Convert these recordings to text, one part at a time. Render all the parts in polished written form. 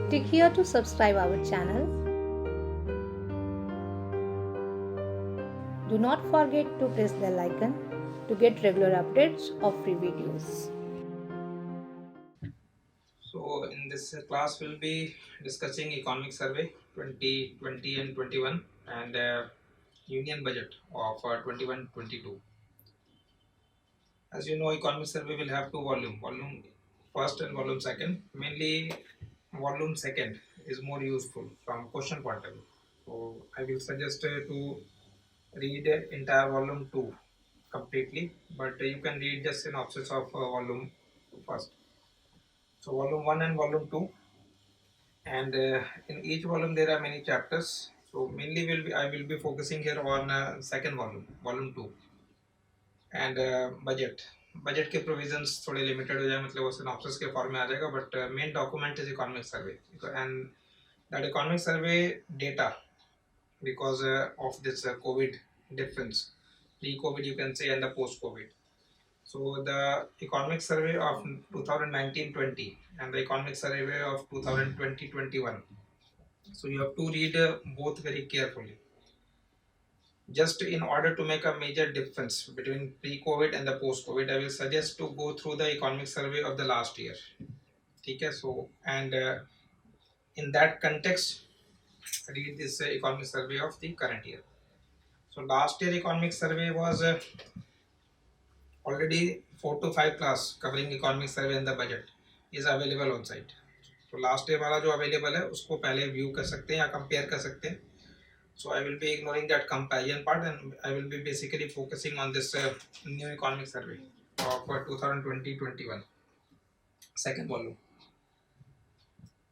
Click here to subscribe our channel. Do not forget to press the bell icon to get regular updates of free videos. So in this class we'll be discussing economic survey 2020 and 21 and union budget of 21-22. As you know, economic survey will have two volume first and volume second. Mainly volume second is more useful from question point of view. So I will suggest to read entire volume 2 completely, but you can read just synopsis of volume first. So volume 1 and volume 2, and in each volume there are many chapters. So mainly I will be focusing here on second volume 2, and budget के provisions थोड़े limited हो जाए, मतलब वो synopsis के form में आ जाएगा, but main document is economic survey and that economic survey data because of this COVID difference, pre-COVID you can say, and the post-COVID. So the economic survey of 2019-20 and the economic survey of 2020-21. So you have to read both very carefully. Just in order to make a major difference between pre-COVID and the post-COVID, I will suggest to go through the economic survey of the last year. Okay, so and in that context, read this economic survey of the current year. So last year economic survey was already 4 to 5 class covering economic survey and the budget is available on site. तो last year वाला जो available है उसको पहले view कर सकते हैं या कंपेयर कर सकते हैं. So I will be ignoring that comparison part and I will be basically focusing on this new economic survey of 2020-21 second volume.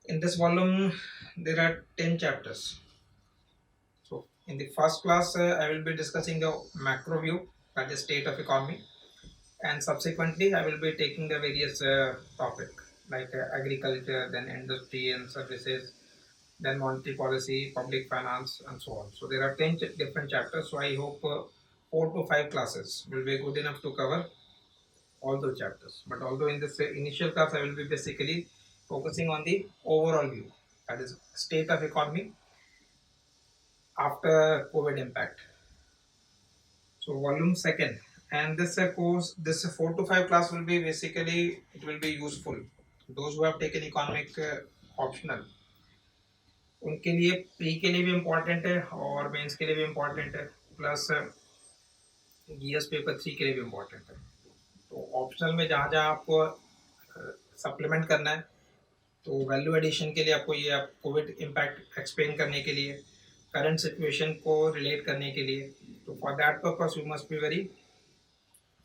In this volume there are 10 chapters. So in the first class I will be discussing the macro view, that is state of economy, and subsequently I will be taking the various topic like agriculture, then industry and services, then monetary policy, public finance, and so on. So there are 10 different chapters. So I hope 4 to 5 classes will be good enough to cover all those chapters. But although in this initial class I will be basically focusing on the overall view, that is state of economy after COVID impact. So volume second, and this course, this 4 to 5 class will be basically, it will be useful. Those who have taken economic optional, उनके लिए pre के लिए भी important है और mains के लिए भी इम्पोर्टेंट है, प्लस जीएस पेपर 3 के लिए भी इम्पोर्टेंट है. तो ऑप्शनल में जहाँ जहाँ आपको सप्लीमेंट करना है, तो वैल्यू एडिशन के लिए आपको ये आप कोविड इम्पैक्ट एक्सप्लेन करने के लिए, करंट सिचुएशन को रिलेट करने के लिए, तो for that purpose you must be very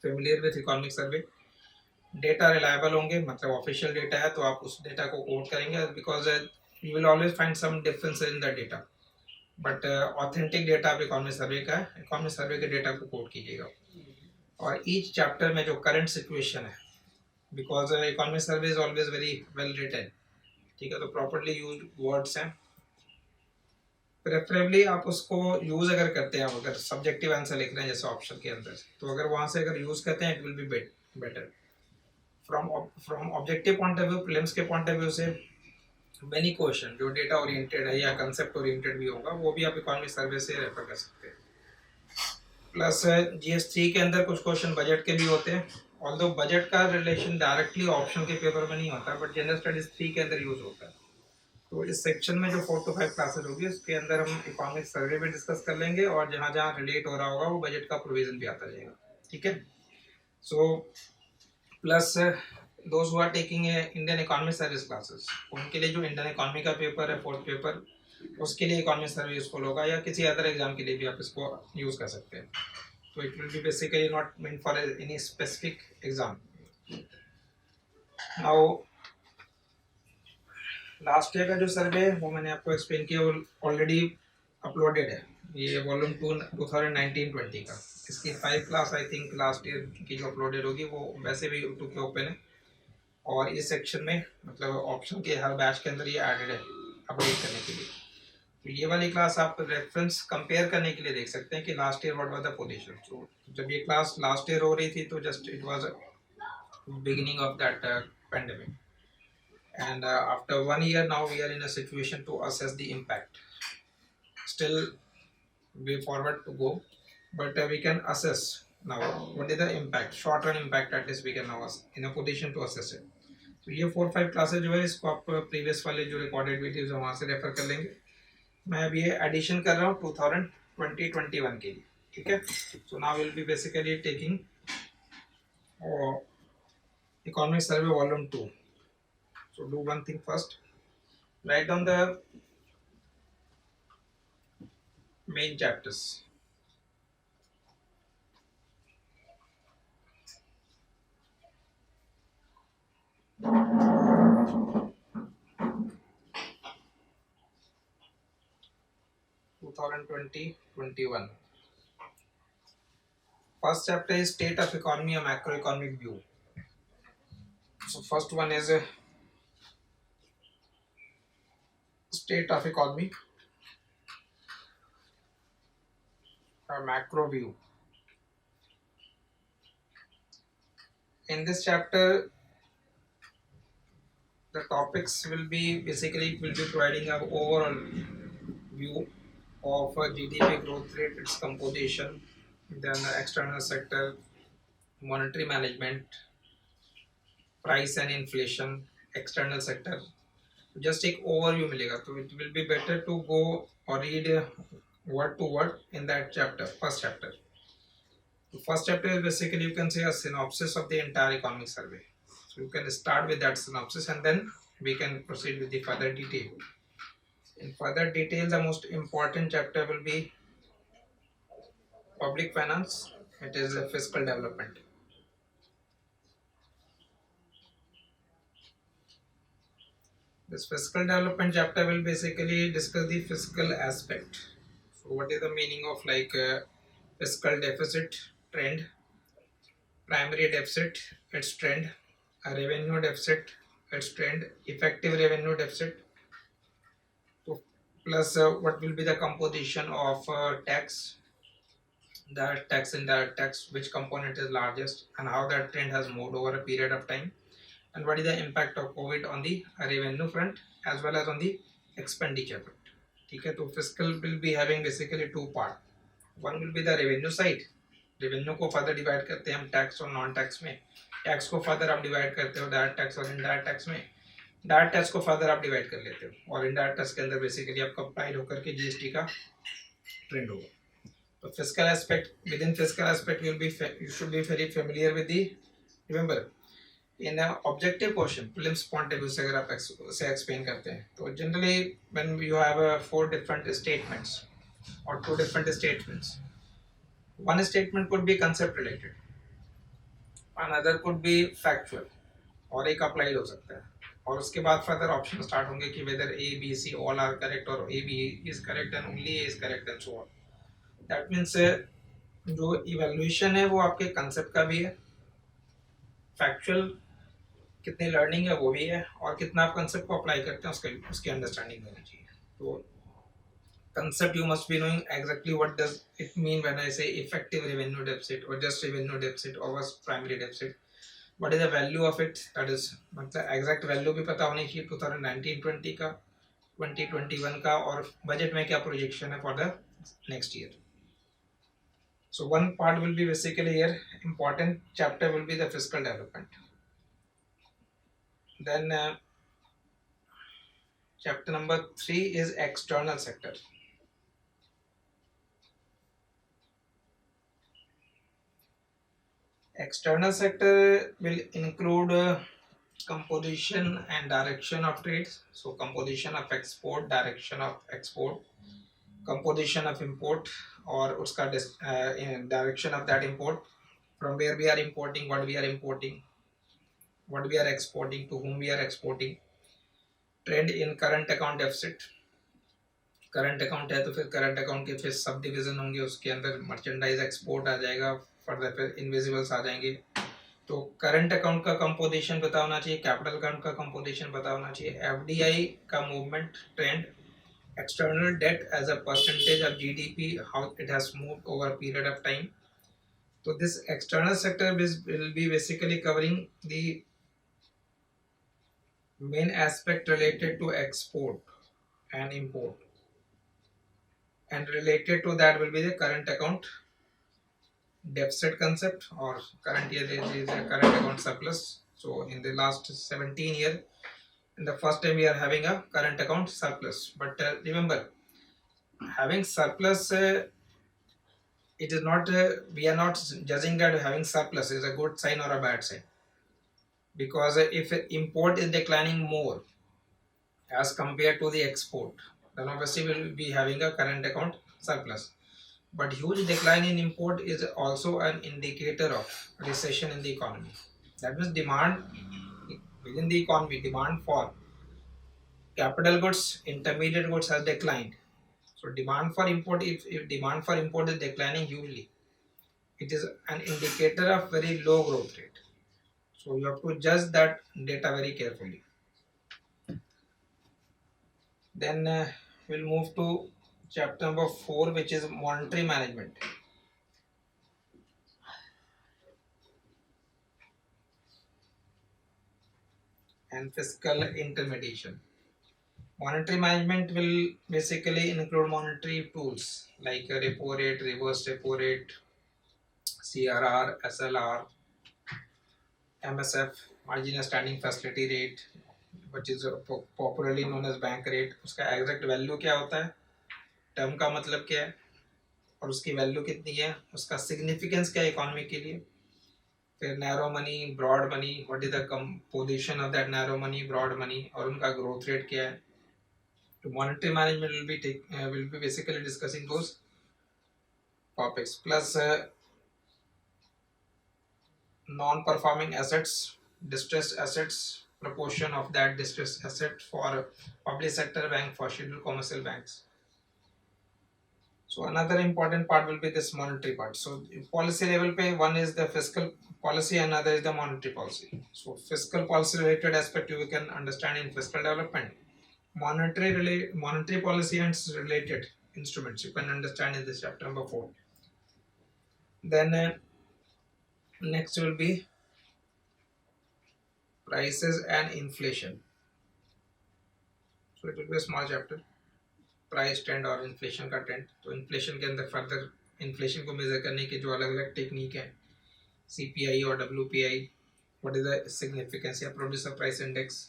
familiar with economic survey. Data reliable होंगे, मतलब ऑफिशियल डेटा है तो आप उस डेटा को कोट करेंगे, because you will always find some differences in the data, but authentic data आप इकोनॉमिक सर्वे का है, इकोनॉमिक सर्वे के डेटा को कोट कीजिएगा. और ईच चैप्टर में जो करंट सिचुएशन है, because economic survey is always very well written, ठीक है, तो प्रॉपर्ली यूज वर्ड्स हैं. प्रेफरेबली आप उसको यूज अगर करते हैं, अगर सब्जेक्टिव आंसर लिख रहे हैं जैसे ऑप्शन के अंदर, तो अगर वहां से अगर यूज करते हैं it will be better. From objective point of view, prelims के पॉइंट ऑफ व्यू से मेनी क्वेश्चन जो डेटा ओरिएंटेड है या कंसेप्ट ओरिएंटेड भी होगा, वो भी आप इकोनॉमिक सर्वे से रेफर कर सकते हैं. प्लस जीएस3 के अंदर कुछ क्वेश्चन बजट के भी होते हैं, ऑल्दो बजट का रिलेशन डायरेक्टली ऑप्शन के पेपर में नहीं होता, बट जनरल स्टडीज 3 के अंदर यूज होता है. तो इस सेक्शन में जो 4 to 5 क्लासेस होगी उसके अंदर हम इकोनॉमिक सर्वे भी डिस्कस कर लेंगे, और जहाँ जहाँ रिलेट हो रहा होगा वो बजट का प्रोविजन भी आता जाएगा. ठीक है. So plus those who are taking Indian economic service classes, उनके लिए जो इंडियन इकोनॉमी का पेपर है, फोर्थ पेपर, उसके लिए इकोनॉमिक सर्वे यूजफुल होगा, या किसी अदर एग्जाम के लिए भी आप इसको यूज कर सकते हैं. तो it will be basically not meant for any specific exam. Now last year का जो सर्वे है वो मैंने आपको एक्सप्लेन किया, वो ऑलरेडी अपलोडेड है. ये वॉल्यूम 2019-20 का, इसकी 5 class I think last year की जो अपलोडेड होगी वो वैसे भी यूट्यूब पे ओपन है, और इस सेक्शन में मतलब ऑप्शन के हर बैच के अंदर ये एडेड है अपडेट करने के लिए. तो ये वाली क्लास आप रेफरेंस कंपेयर करने के लिए देख सकते हैं कि last year what was the position. तो जब ये क्लास लास्ट ईयर हो रही थी तो just it was beginning of that pandemic. and after 1 year now we are in a situation to assess the impact. Still way forward to go, but we can assess now what is the impact, short run impact, at least we can now in a position to assess it. तो ये 4-5 classes जो है इसको आप previous वाले जो recorded videos वहाँ से रेफर कर लेंगे. मैं अभी ये एडिशन कर रहा हूँ 2020-21 के लिए. ठीक है. So now will be basically taking economic survey volume 2. So do one thing first, write down the main chapters. 2020-21. First chapter is state of economy, a macroeconomic view. So first one is a state of economy, a macro view. In this chapter, the topics will be basically it will be providing an overall view of GDP growth rate, its composition, then the external sector, monetary management, price and inflation, external sector. Just एक overview मिलेगा, तो it will be better to go or read word to word in that chapter, first chapter. The first chapter is basically you can say a synopsis of the entire economic survey. So you can start with that synopsis and then we can proceed with the further detail. In further detail, the most important chapter will be public finance. It is a fiscal development. This fiscal development chapter will basically discuss the fiscal aspect. So what is the meaning of like fiscal deficit trend, primary deficit, its trend, a revenue deficit, its trend, effective revenue deficit, plus what will be the composition of tax, the tax and the tax, which component is largest, and how that trend has moved over a period of time, and what is the impact of COVID on the revenue front as well as on the expenditure front. ठीक है. तो fiscal will be having basically two part. One will be the revenue side. Revenue को further divide करते हैं हम tax और non tax में. Tax को फर्दर आप डिवाइड करते हो डायरेक्ट टैक्स और इनडायरेक्ट टैक्स में. डायरेक्ट टैक्स को फर्दर आप डिवाइड कर लेते हो और इनडायरेक्ट टैक्स के अंदर बेसिकली आपका अप्लाइड होकर के जीएसटी का ट्रेंड होगा. तो fiscal aspect, with in fiscal aspect you should be very familiar with the, remember in a objective question prelims point of view से अगर आप से explain करते हैं तो generally when you have four different statements or two different statements, one statement could be concept related, another could be factual और एक applied हो सकता है. और उसके बाद फर्दर ऑप्शन स्टार्ट होंगे कि whether A B C all are correct और A B is correct and only A is correct and so on. That means जो इवेल्युएशन है वो आपके कंसेप्ट का भी है, फैक्चुअल कितनी लर्निंग है वो भी है, और कितना आप कंसेप्ट को अप्लाई करते हैं उसकी अंडरस्टैंडिंग होनी चाहिए. तो concept you must be knowing exactly what does it mean when I say effective revenue deficit or just revenue deficit or was primary deficit. What is the value of it? That is मतलब exact value भी पता होनी चाहिए 2019-20 का, 2021 का, और budget में क्या प्रोजेक्शन है for the next year. So one part will be basically here, important chapter will be the fiscal development. Then chapter number 3 is external sector. External sector will include composition and direction of trades. So composition of export, direction of export, composition of import और उसका direction of that import, from where we are importing, what we are importing, what we are exporting, to whom we are exporting, trend in current account deficit. Current account है तो फिर current account के फिर sub division होंगे, उसके अंदर merchandise export आ जाएगा, further फिर इनविजिबल्स आ जाएंगे. तो करंट अकाउंट का कंपोजिशन पता होना चाहिए, कैपिटल अकाउंट का कंपोजिशन पता होना चाहिए, एफडीआई का movement trend, external debt as a percentage of GDP, how it has moved over period of time. तो this external sector will be basically covering the Main aspect related to export and import, and related to that will be the current account deficit concept, or current year there is a current account surplus. So in the last 17 year, in the first time we are having a current account surplus. But remember, having surplus, it is not, we are not judging that having surplus is a good sign or a bad sign, because if import is declining more as compared to the export, then obviously we will be having a current account surplus. But huge decline in import is also an indicator of recession in the economy. That means demand within the economy, demand for capital goods, intermediate goods has declined. So demand for import, if demand for import is declining hugely, it is an indicator of very low growth rate. So you have to judge that data very carefully. Then we'll move to chapter number 4, which is monetary management and fiscal intermediation. Monetary management will basically include monetary tools like a repo rate, reverse repo rate, CRR, SLR, MSF, marginal standing facility rate, which is popularly known as bank rate. उसका exact value क्या होता है, term का मतलब क्या है, और उसकी वैल्यू कितनी है, उसका सिग्निफिकेंस क्या है इकोनॉमी के लिए. फिर narrow money, broad money, what is the composition of that narrow money, broad money, और उनका ग्रोथ रेट क्या है. तो monetary management will be basically discussing those topics, plus non-performing assets, distressed assets, proportion of that distressed asset for public sector bank, for scheduled commercial banks. So another important part will be this monetary part. So policy level pe, one is the fiscal policy, another is the monetary policy. So fiscal policy related aspect you can understand in fiscal development. Monetary policy and related instruments you can understand in this chapter number 4. Then next will be prices and inflation. So it will be a small chapter. Price trend और inflation का trend. तो inflation के अंदर further inflation को major करने के जो अलग अलग टेक्निक है, सीपीआई और WPI, what is the significance या producer price index.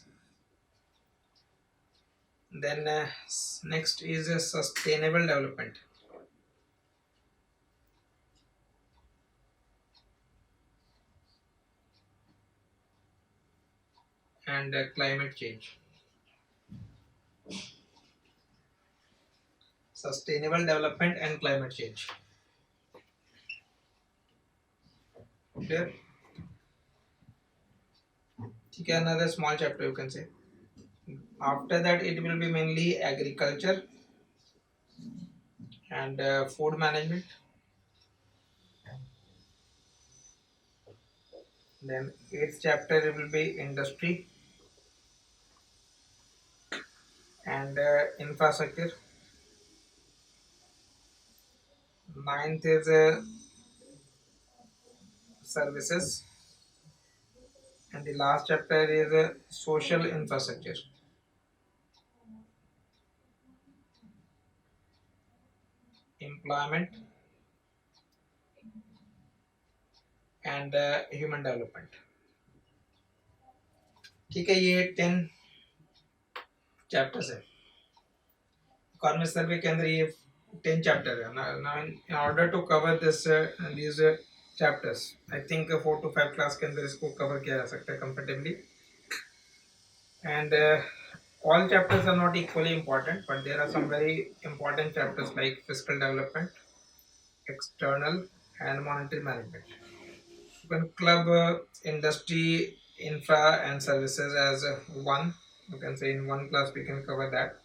Then next is sustainable development and climate change. Sustainable development and climate change. Clear? Okay, another small chapter you can say. After that, it will be mainly agriculture and food management. Then eighth chapter it will be industry and infrastructure. Ninth is services, and the last chapter is social infrastructure, employment and human development. ठीक है, ये 10 chapters है. Economic survey के अंदर ये 10 chapter है. Now in order to cover this these chapters, I think 4 to 5 class के अंदर इसको कवर किया जा सकता है comfortably. And all chapters are not equally important, but there are some very important chapters like fiscal development, external and monetary management. You can club industry, infra and services as one. You can say in one class we can cover that.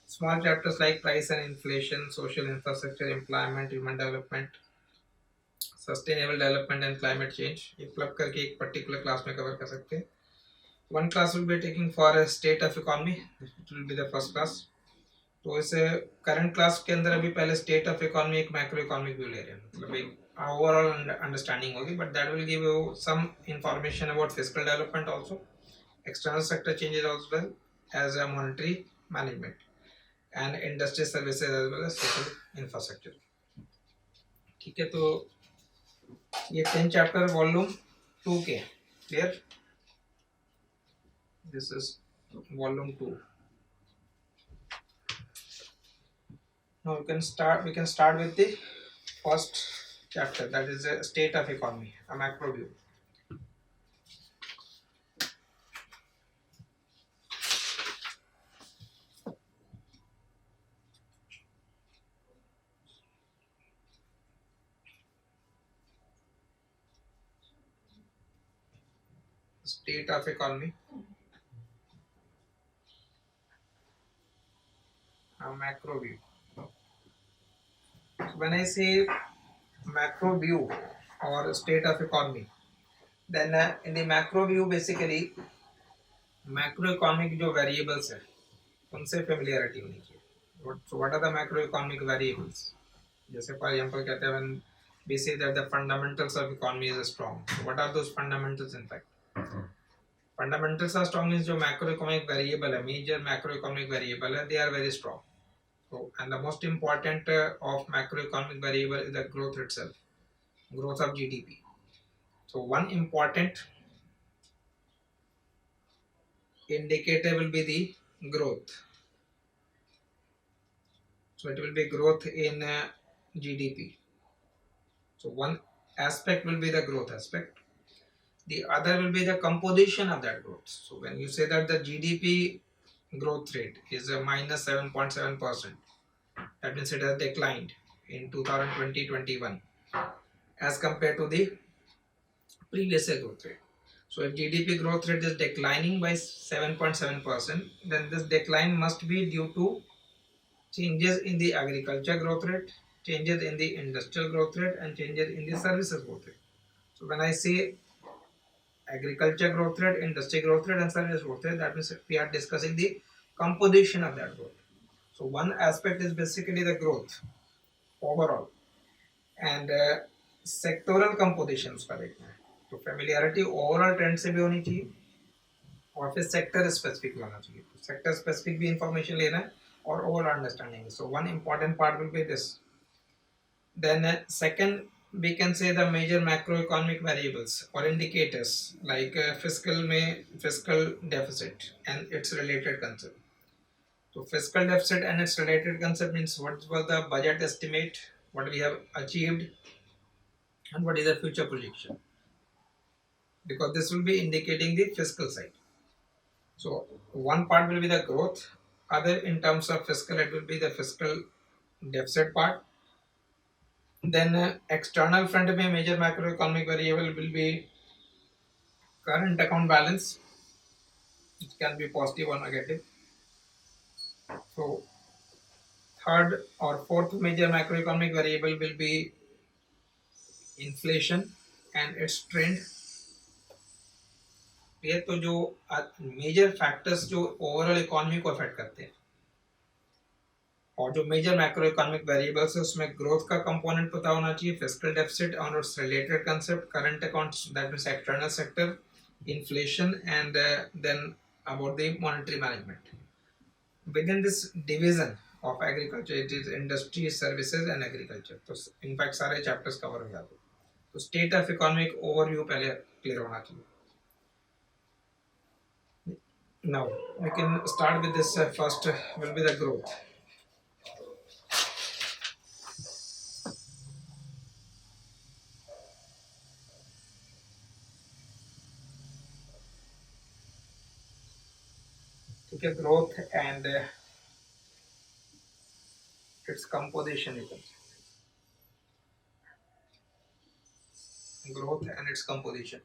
Small chapters like price and inflation, social infrastructure, employment, human development, sustainable development and climate change, ये club करके एक particular class में cover कर सकते हैं. One class will be taking for a state of economy. It will be the first class. तो इस current class के अंदर अभी पहले स्टेट ऑफ इकोनॉमी, एक मैक्रो इकोनॉमिक व्यू ले रहे हैं, मतलब एक ओवरऑल अंडरस्टैंडिंग होगी, but that will give you some information about fiscal development also external sector changes as well as a monetary management, and industry services as well as social infrastructure. ठीक है, तो ये 10 चैप्टर वॉल्यूम 2 के clear. This is volume 2. Now we can start with the first chapter, that is a state of economy, a macro view. State of economy, a macro view. When I say macro view or state of economy, then in the macro view basically macroeconomic जो variables है उनसे familiarity होनी चाहिए. So what are the macroeconomic variables? जैसे for example कहते हैं when we say that the fundamentals of economy is strong. So what are those fundamentals in fact? Fundamentals are strong means जो macroeconomic variable है, major macroeconomic variable है, they are very strong. So and the most important of macroeconomic variable is the growth itself, growth of GDP. So one important indicator will be the growth. So it will be growth in GDP. So one aspect will be the growth aspect. The other will be the composition of that growth. So when you say that the GDP growth rate is a minus 7.7%, that means it has declined in 2020-21 as compared to the previous year growth rate. So if GDP growth rate is declining by 7.7%, then this decline must be due to changes in the agriculture growth rate, changes in the industrial growth rate, and changes in the services growth rate. So when I say agriculture growth rate, industry growth rate, and service growth rate, that means we are discussing the composition of that growth. So one aspect is basically the growth overall, and sectoral composition उसका देखना है. तो familiarity overall trend से भी होनी चाहिए और फिर sector specific भी होना चाहिए. तो sector specific भी information लेना है और overall understanding. So one important part will be this. Then second, we can say the major macroeconomic variables or indicators like fiscal deficit and its related concept. So fiscal deficit and its related concept means what was the budget estimate, what we have achieved, and what is the future projection. Because this will be indicating the fiscal side. So one part will be the growth, other in terms of fiscal it will be the fiscal deficit part. Then external front में major macroeconomic variable will be current account balance, which can be positive or negative. So third or fourth major macroeconomic variable will be inflation and its trend. ये तो जो major factors जो overall economy को affect करते हैं, और जो major macro economic variables है उसमें ग्रोथ का कंपोनेंट पता होना चाहिए, फिस्कल डेफिसिट और उस related concept, current accounts that means external sector, inflation, and then about the monetary management. Within this division of agriculture, it is industry, services, and agriculture. तो in fact सारे chapters cover हो जाते हैं. तो state of economic overview पहले clear होना चाहिए. Now we can start with this first will be the growth. ठीक है, growth and its composition you can say. Growth and its composition.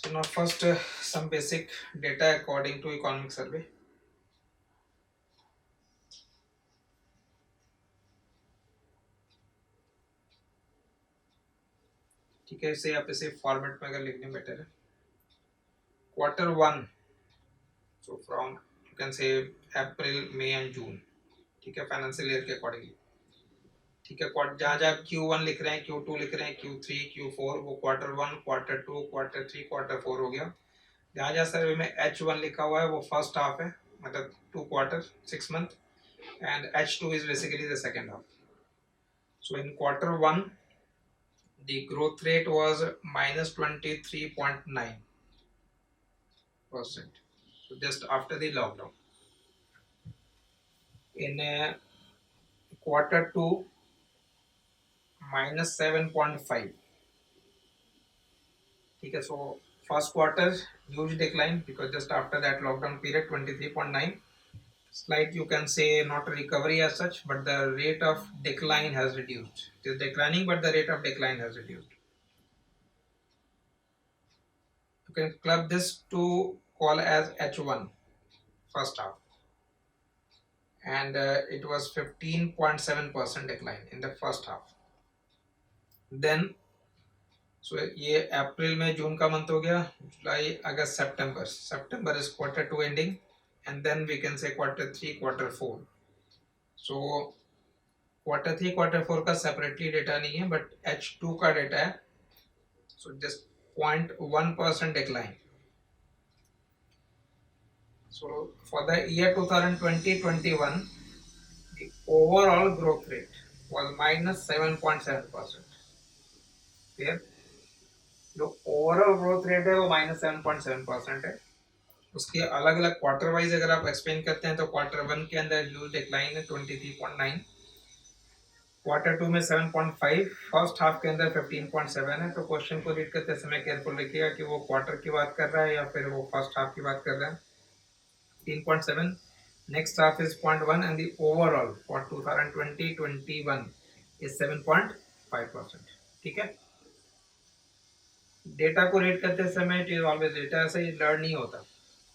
So now first some basic data according to economic survey. ठीक है, इसे आप इसे format में अगर लिखने बेटर है. Q1, so from you can say April, May and June. ठीक है, फाइनेंशियल ईयर के अकॉर्डिंगली। ठीक है, जहाँ जहाँ Q1 लिख रहे हैं, Q2 लिख रहे हैं, Q3 Q4, वो Q1 Q2 Q3 Q4 हो गया। जहाँ जहाँ सर्वे में H1 लिखा हुआ है वो फर्स्ट हाफ है, मतलब 2 quarter 6 month, and H2 is basically the second half. So in Q1 the growth rate was minus 23.9%, so just after the lockdown. In Q2 minus 7.5. ठीक है, so first quarter huge decline because just after that lockdown period 23.9. Slight, you can say, not a recovery as such, but the rate of decline has reduced. It is declining, but the rate of decline has reduced. You can club this to call as H1 first half, and it was 15.7% decline in the first half. Then so ये अप्रैल में जून का month हो गया, जुलाई अगस्त सितंबर is Q2 ending, and then we can say Q3 Q4. So Q3 Q4 का separately data नहीं है, but H2 का data है, so just 0.1% decline. So for the year 2020-21, the overall growth rate was minus 7.7%. Clear? जो overall growth rate है वो -7.7% है। उसके अलग अलग क्वार्टर वाइज अगर आप एक्सप्लेन करते हैं तो Q1 के अंदर ह्यूज डिक्लाइन है 23.9, Q2 में 7.5, फर्स्ट हाफ के अंदर 15.7 है। तो क्वेश्चन को रीड करते समय केयरफुल रखिएगा कि वो क्वार्टर की बात कर रहा है या फिर वो फर्स्ट हाफ की बात कर रहा है। 15.7, next half is 0.1, and the overall for 2020-21 is 7.5%। ठीक है, डेटा को रेट करते समय इट इज ऑलवेज डेटा ऐसे ही लर्न नहीं होता,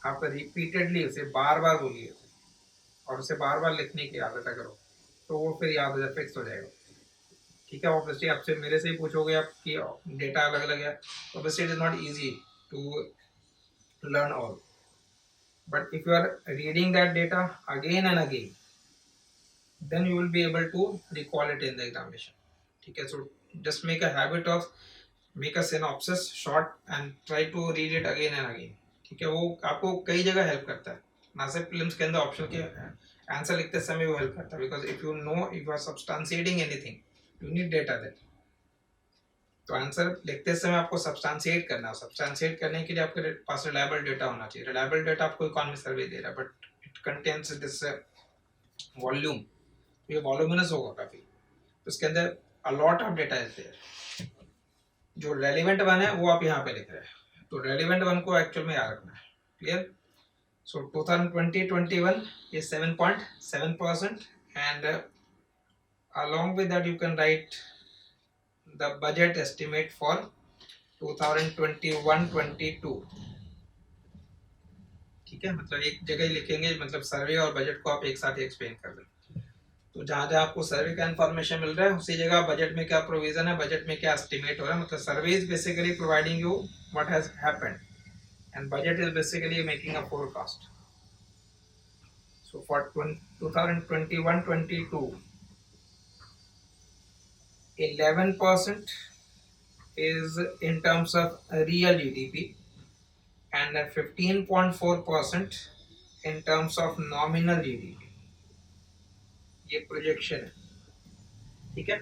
आप रिपीटेडली उसे बार बार बोलिए और उसे बार बार लिखने की आदत करो तो वो फिर याद हो जाए, फिक्स हो जाएगा। ठीक है, ऑब्वियसली आपसे मेरे से ही पूछोगे आप कि डेटा अलग अलग है, obviously it is not easy to learn all, but if you are reading that data again and again, then you will be able to recall it in the examination. ठीक है, so just make a habit of make a synopsis short and try to read it again and again. ठीक है, वो आपको कई जगह help करता है, ना सिर्फ प्रीलिम्स के अंदर ऑप्शन के आंसर लिखते समय वो हेल्प करता है, because if you know if you are substantiating anything you need data that. तो आंसर लिखते समय आपको सब्सटेंशिएट करना है, सब्सटेंशिएट करने के लिए आपके पास रिलायबल डेटा होना चाहिए। रिलायबल डेटा आपको इकोनॉमिक सर्वे दे रहा है, but it contains this volume, ये वॉल्यूमिनस होगा काफी, तो इसके अंदर a lot of data is there. जो रेलिवेंट वन है वो आप यहाँ पे लिख रहे हैं, तो रेलिवेंट वन को एक्चुअल में याद रखना है। Clear? So 2020-21 is 7.7%, and along with that you can write the budget estimate for 2021-22। ठीक है, मतलब एक जगह ही लिखेंगे, मतलब सर्वे और बजट को आप एक साथ ही एक्सप्लेन कर दें। तो जहां जहां आपको सर्वे का इन्फॉर्मेशन मिल रहा है उसी जगह बजट में क्या प्रोविजन है, बजट में क्या एस्टिमेट हो रहा है। मतलब सर्वे is basically providing you what has happened, and budget is basically making a forecast. So for 2021-22, 11% is in terms of real GDP, and 15.4% in terms of nominal GDP। ये projection है, ठीक है।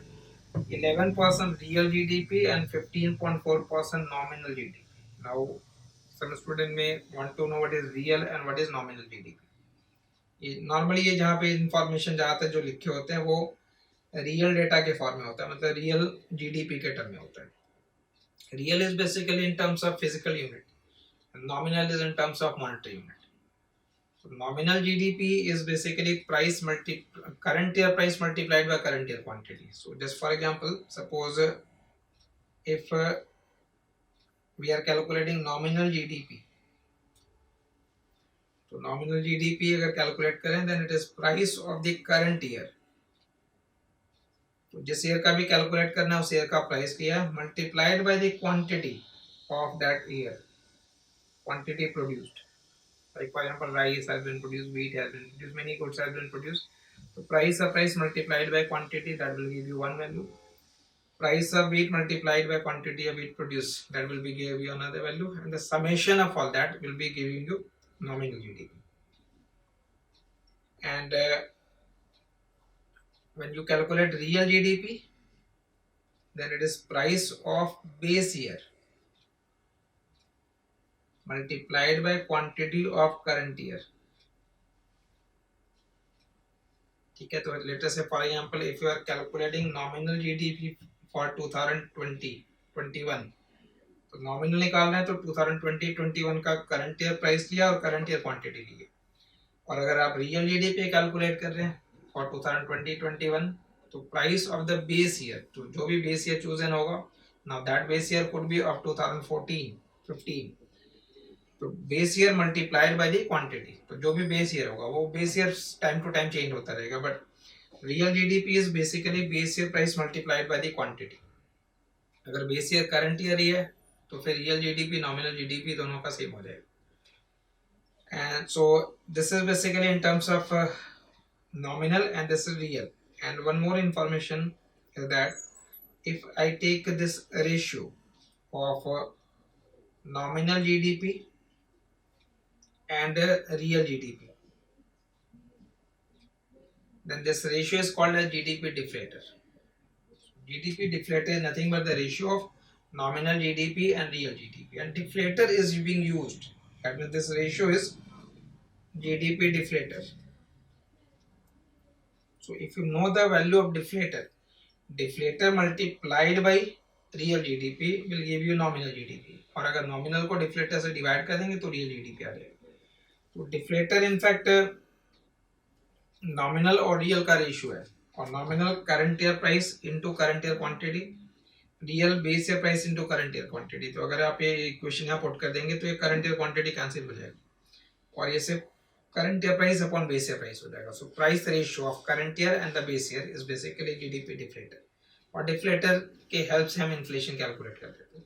11% real GDP and 15.4% nominal GDP। Now, some student may want to know what is real and what is nominal GDP। ये normally ये जहाँ पे information ज़्यादातर जो लिखे होते हैं वो रियल डेटा के फॉर्म में होता है, मतलब रियल जीडीपी के टर्म में होता है। Real is basically in terms of physical unit, nominal is in terms of monetary unit। So nominal GDP is basically current year price multiplied by current year quantity। So just for example, suppose if we are calculating nominal GDP, तो nominal GDP अगर calculate करें then it is price of the current year। तो जिस year का भी calculate करना है उस ईयर का प्राइस किया multiplied by the quantity of that year, quantity produced। Like for example, rice has been produced, wheat has been produced, many goods have been produced। तो price multiplied by quantity, that will give you one value. Price of wheat multiplied by quantity of wheat produced, that will be give you another value, and the summation of all that will be giving you nominal GDP. And when you calculate real GDP, then it is price of base year multiplied by quantity of current year. ठीक है, तो let us say for example if you are calculating nominal GDP for 2020-21, तो nominal निकाल रहे हैं तो 2020-21 का current year price लिया और करंट ईयर क्वांटिटी ली। और अगर आप रियल जीडीपी कैलकुलेट कर रहे हैं फॉर 2020-21, तो price of the base year, तो जो भी बेस ईयर चूजन होगा, now that base year could be of 2014-15, तो base year multiplied by the quantity, तो जो भी बेस ईयर होगा वो base year time to time change होता रहेगा, but real GDP is basically base year price multiplied by the quantity. अगर base year current year ही है तो फिर रियल जीडीपी नॉमिनल जीडीपी दोनों का सेम हो जाएगा। And so this is basically in terms of nominal, and this is real. And one more information is that if I take this ratio of nominal GDP and real GDP, then this ratio is called as GDP deflator. GDP deflator is nothing but the ratio of nominal GDP and real GDP, and deflator is being used. That means this ratio is GDP deflator. So if you know the value of deflator, deflator multiplied by real GDP will give you nominal GDP, और अगर nominal को deflator से divide कर देंगे तो real GDP आ जाएगा। तो deflator in fact nominal और real का ratio है, और nominal current year price into current year quantity, real base year price into current year quantity। तो अगर आप ये equation यहाँ put कर देंगे तो ये current year quantity cancel हो जाएगा, और ये सिर्फ current year price upon base year price हो जाएगा। So price ratio of current year and the base year is basically GDP deflator, और deflator के help से हम inflation calculate कर देते हैं।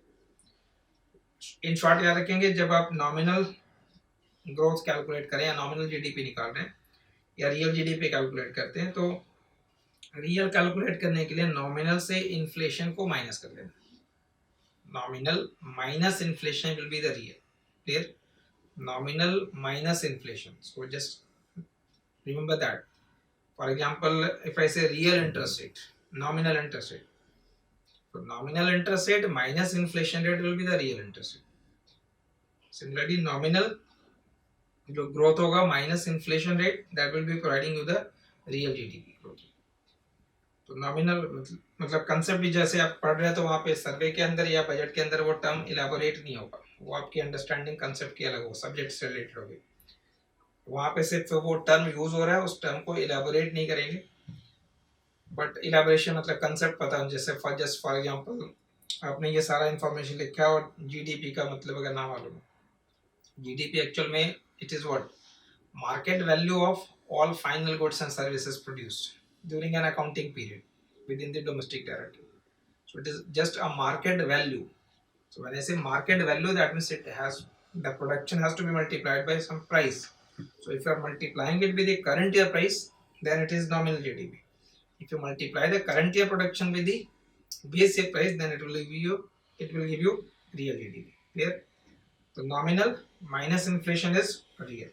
इन शॉर्ट याद रखेंगे, जब आप nominal growth calculate करें या nominal GDP निकाल रहे हैं या real GDP calculate करते हैं, तो real calculate करने के लिए nominal से inflation को minus कर लेना। Nominal minus inflation will be the real. Clear? Nominal minus inflation. So just remember that. For example, if I say real interest rate, nominal interest rate, so nominal interest rate minus inflation rate will be the real interest rate. Similarly, nominal जो growth होगा minus inflation rate, that will be providing you the real GDP growth. तो nominal मतलब concept भी जैसे आप पढ़ रहे हैं तो वहाँ पे सर्वे के अंदर या बजट के अंदर वो टर्म इलेबोरेट नहीं होगा, वो आपकी अंडरस्टैंडिंग कंसेप्ट की अलग होगा, सब्जेक्ट से रिलेटेड होगी। वहाँ पे सिर्फ वो टर्म यूज हो रहा है, उस टर्म को इलेबोरेट नहीं करेंगे, बट इलेबोरेशन मतलब कंसेप्ट पता है। जैसे फॉर एग्जांपल आपने ये सारा इंफॉर्मेशन लिखा है और जीडीपी का मतलब अगर ना मालूम, जीडीपी एक्चुअल में it is what market value of all final goods and services produced during an accounting period within the domestic territory. So it is just a market value. So when I say market value, that means it has, the production has to be multiplied by some price. So if you are multiplying it with the current year price, then it is nominal GDP. If you multiply the current year production with the base year price, then it will give you real GDP. Clear? So nominal minus inflation is real.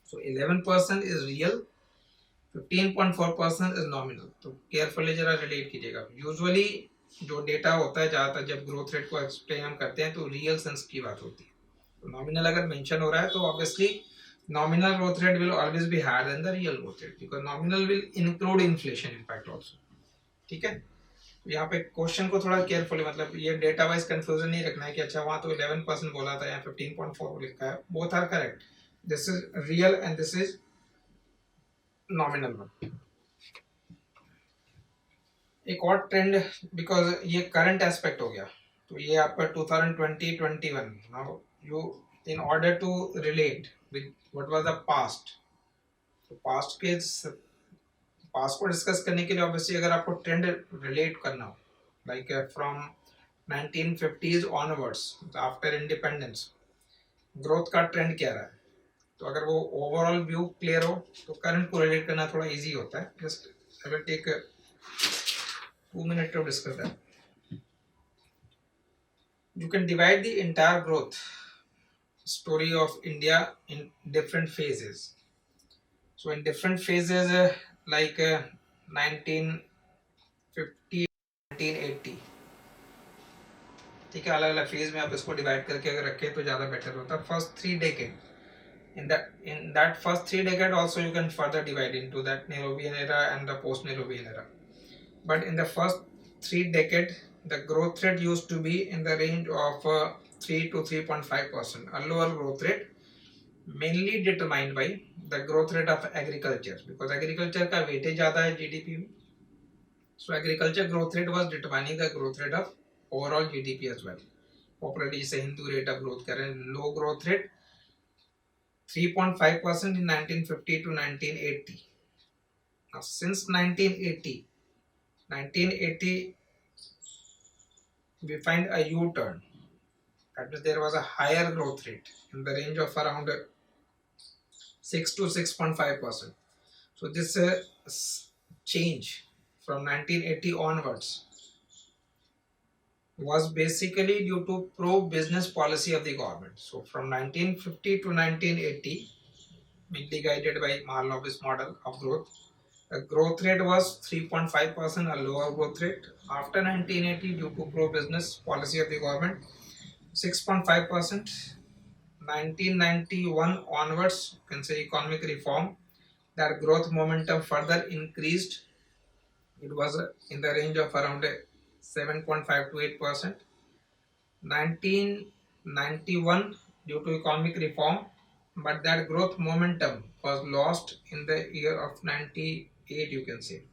So 11% is real, 15.4% is nominal. तो carefully जरा relate कीजिएगा। Usually जो data होता है ज़्यादातर जब growth rate को explain हम करते हैं तो रियल सेंस की बात होती है। तो नॉमिनल अगर मेंशन हो रहा है तो obviously nominal growth rate will always be higher than the real growth rate, because nominal will include inflation impact also. ठीक है, तो यहाँ पे क्वेश्चन को थोड़ा केयरफुली, मतलब ये डेटा वाइज कंफ्यूजन नहीं रखना है कि अच्छा वहाँ तो 11% बोला था या 15.4 लिखा है, both are correct. This is real and this is nominal one. एक और ट्रेंड, बिकॉज ये करंट एस्पेक्ट हो गया, तो ये आपका 2020-21। Now you in order to relate with what was the past, तो पास्ट को डिस्कस करने के लिए ऑब्वियसली अगर आपको ट्रेंड रिलेट करना हो, like from 1950s onwards after independence, growth का ट्रेंड क्या रहा है, तो अगर वो ओवरऑल व्यू क्लियर हो तो करंट को रिलेट करना थोड़ा इजी होता है. Just I will take 2 minutes to discuss that. You can divide the entire growth story of India in different phases. So in different phases, like 1950, 1980, ठीक है, अलग अलग फेज में आप इसको डिवाइड करके अगर रखें तो ज़्यादा बेटर होता है. First 3 decade, in that first 3 decade also you can further divide into that Nehruvian era and the post Nehruvian era. But in the first 3 decade, the growth rate used to be in the range of 3 to 3.5%, a lower growth rate, mainly determined by the growth rate of agriculture, because agriculture का weightage ज़्यादा है GDP में. So agriculture growth rate was determining the growth rate of overall GDP as well. Popularly जैसे Hindu rate of growth करें, low growth rate 3.5% in 1950 to 1980. Now since 1980 we find a U-turn. That means there was a higher growth rate in the range of around 6 to 6.5%. So this change from 1980 onwards was basically due to pro-business policy of the government. So from 1950 to 1980, mainly guided by Mahalanobis model of growth, the growth rate was 3.5%, a lower growth rate. After 1980, due to pro-business policy of the government, 6.5%. 1991 onwards, you can say economic reform, that growth momentum further increased. It was in the range of around 7.5 to 8%. 1991 due to economic reform, but that growth momentum was lost in the year of 98, you can say.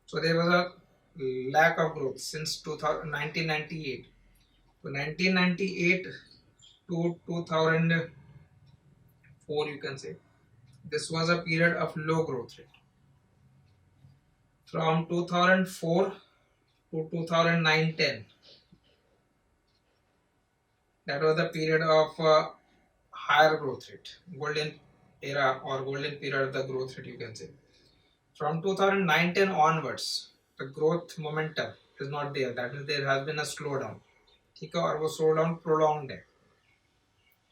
So there was a lack of growth since 1998. So 1998 to 2004, you can say, this was a period of low growth rate. From 2004 to 2009-10, that was the period of higher growth rate, golden era or golden period of the growth rate, you can say. From 2009-10 onwards, the growth momentum is not there. That means there has been a slowdown. ठीक है, और वो slowdown prolonged है.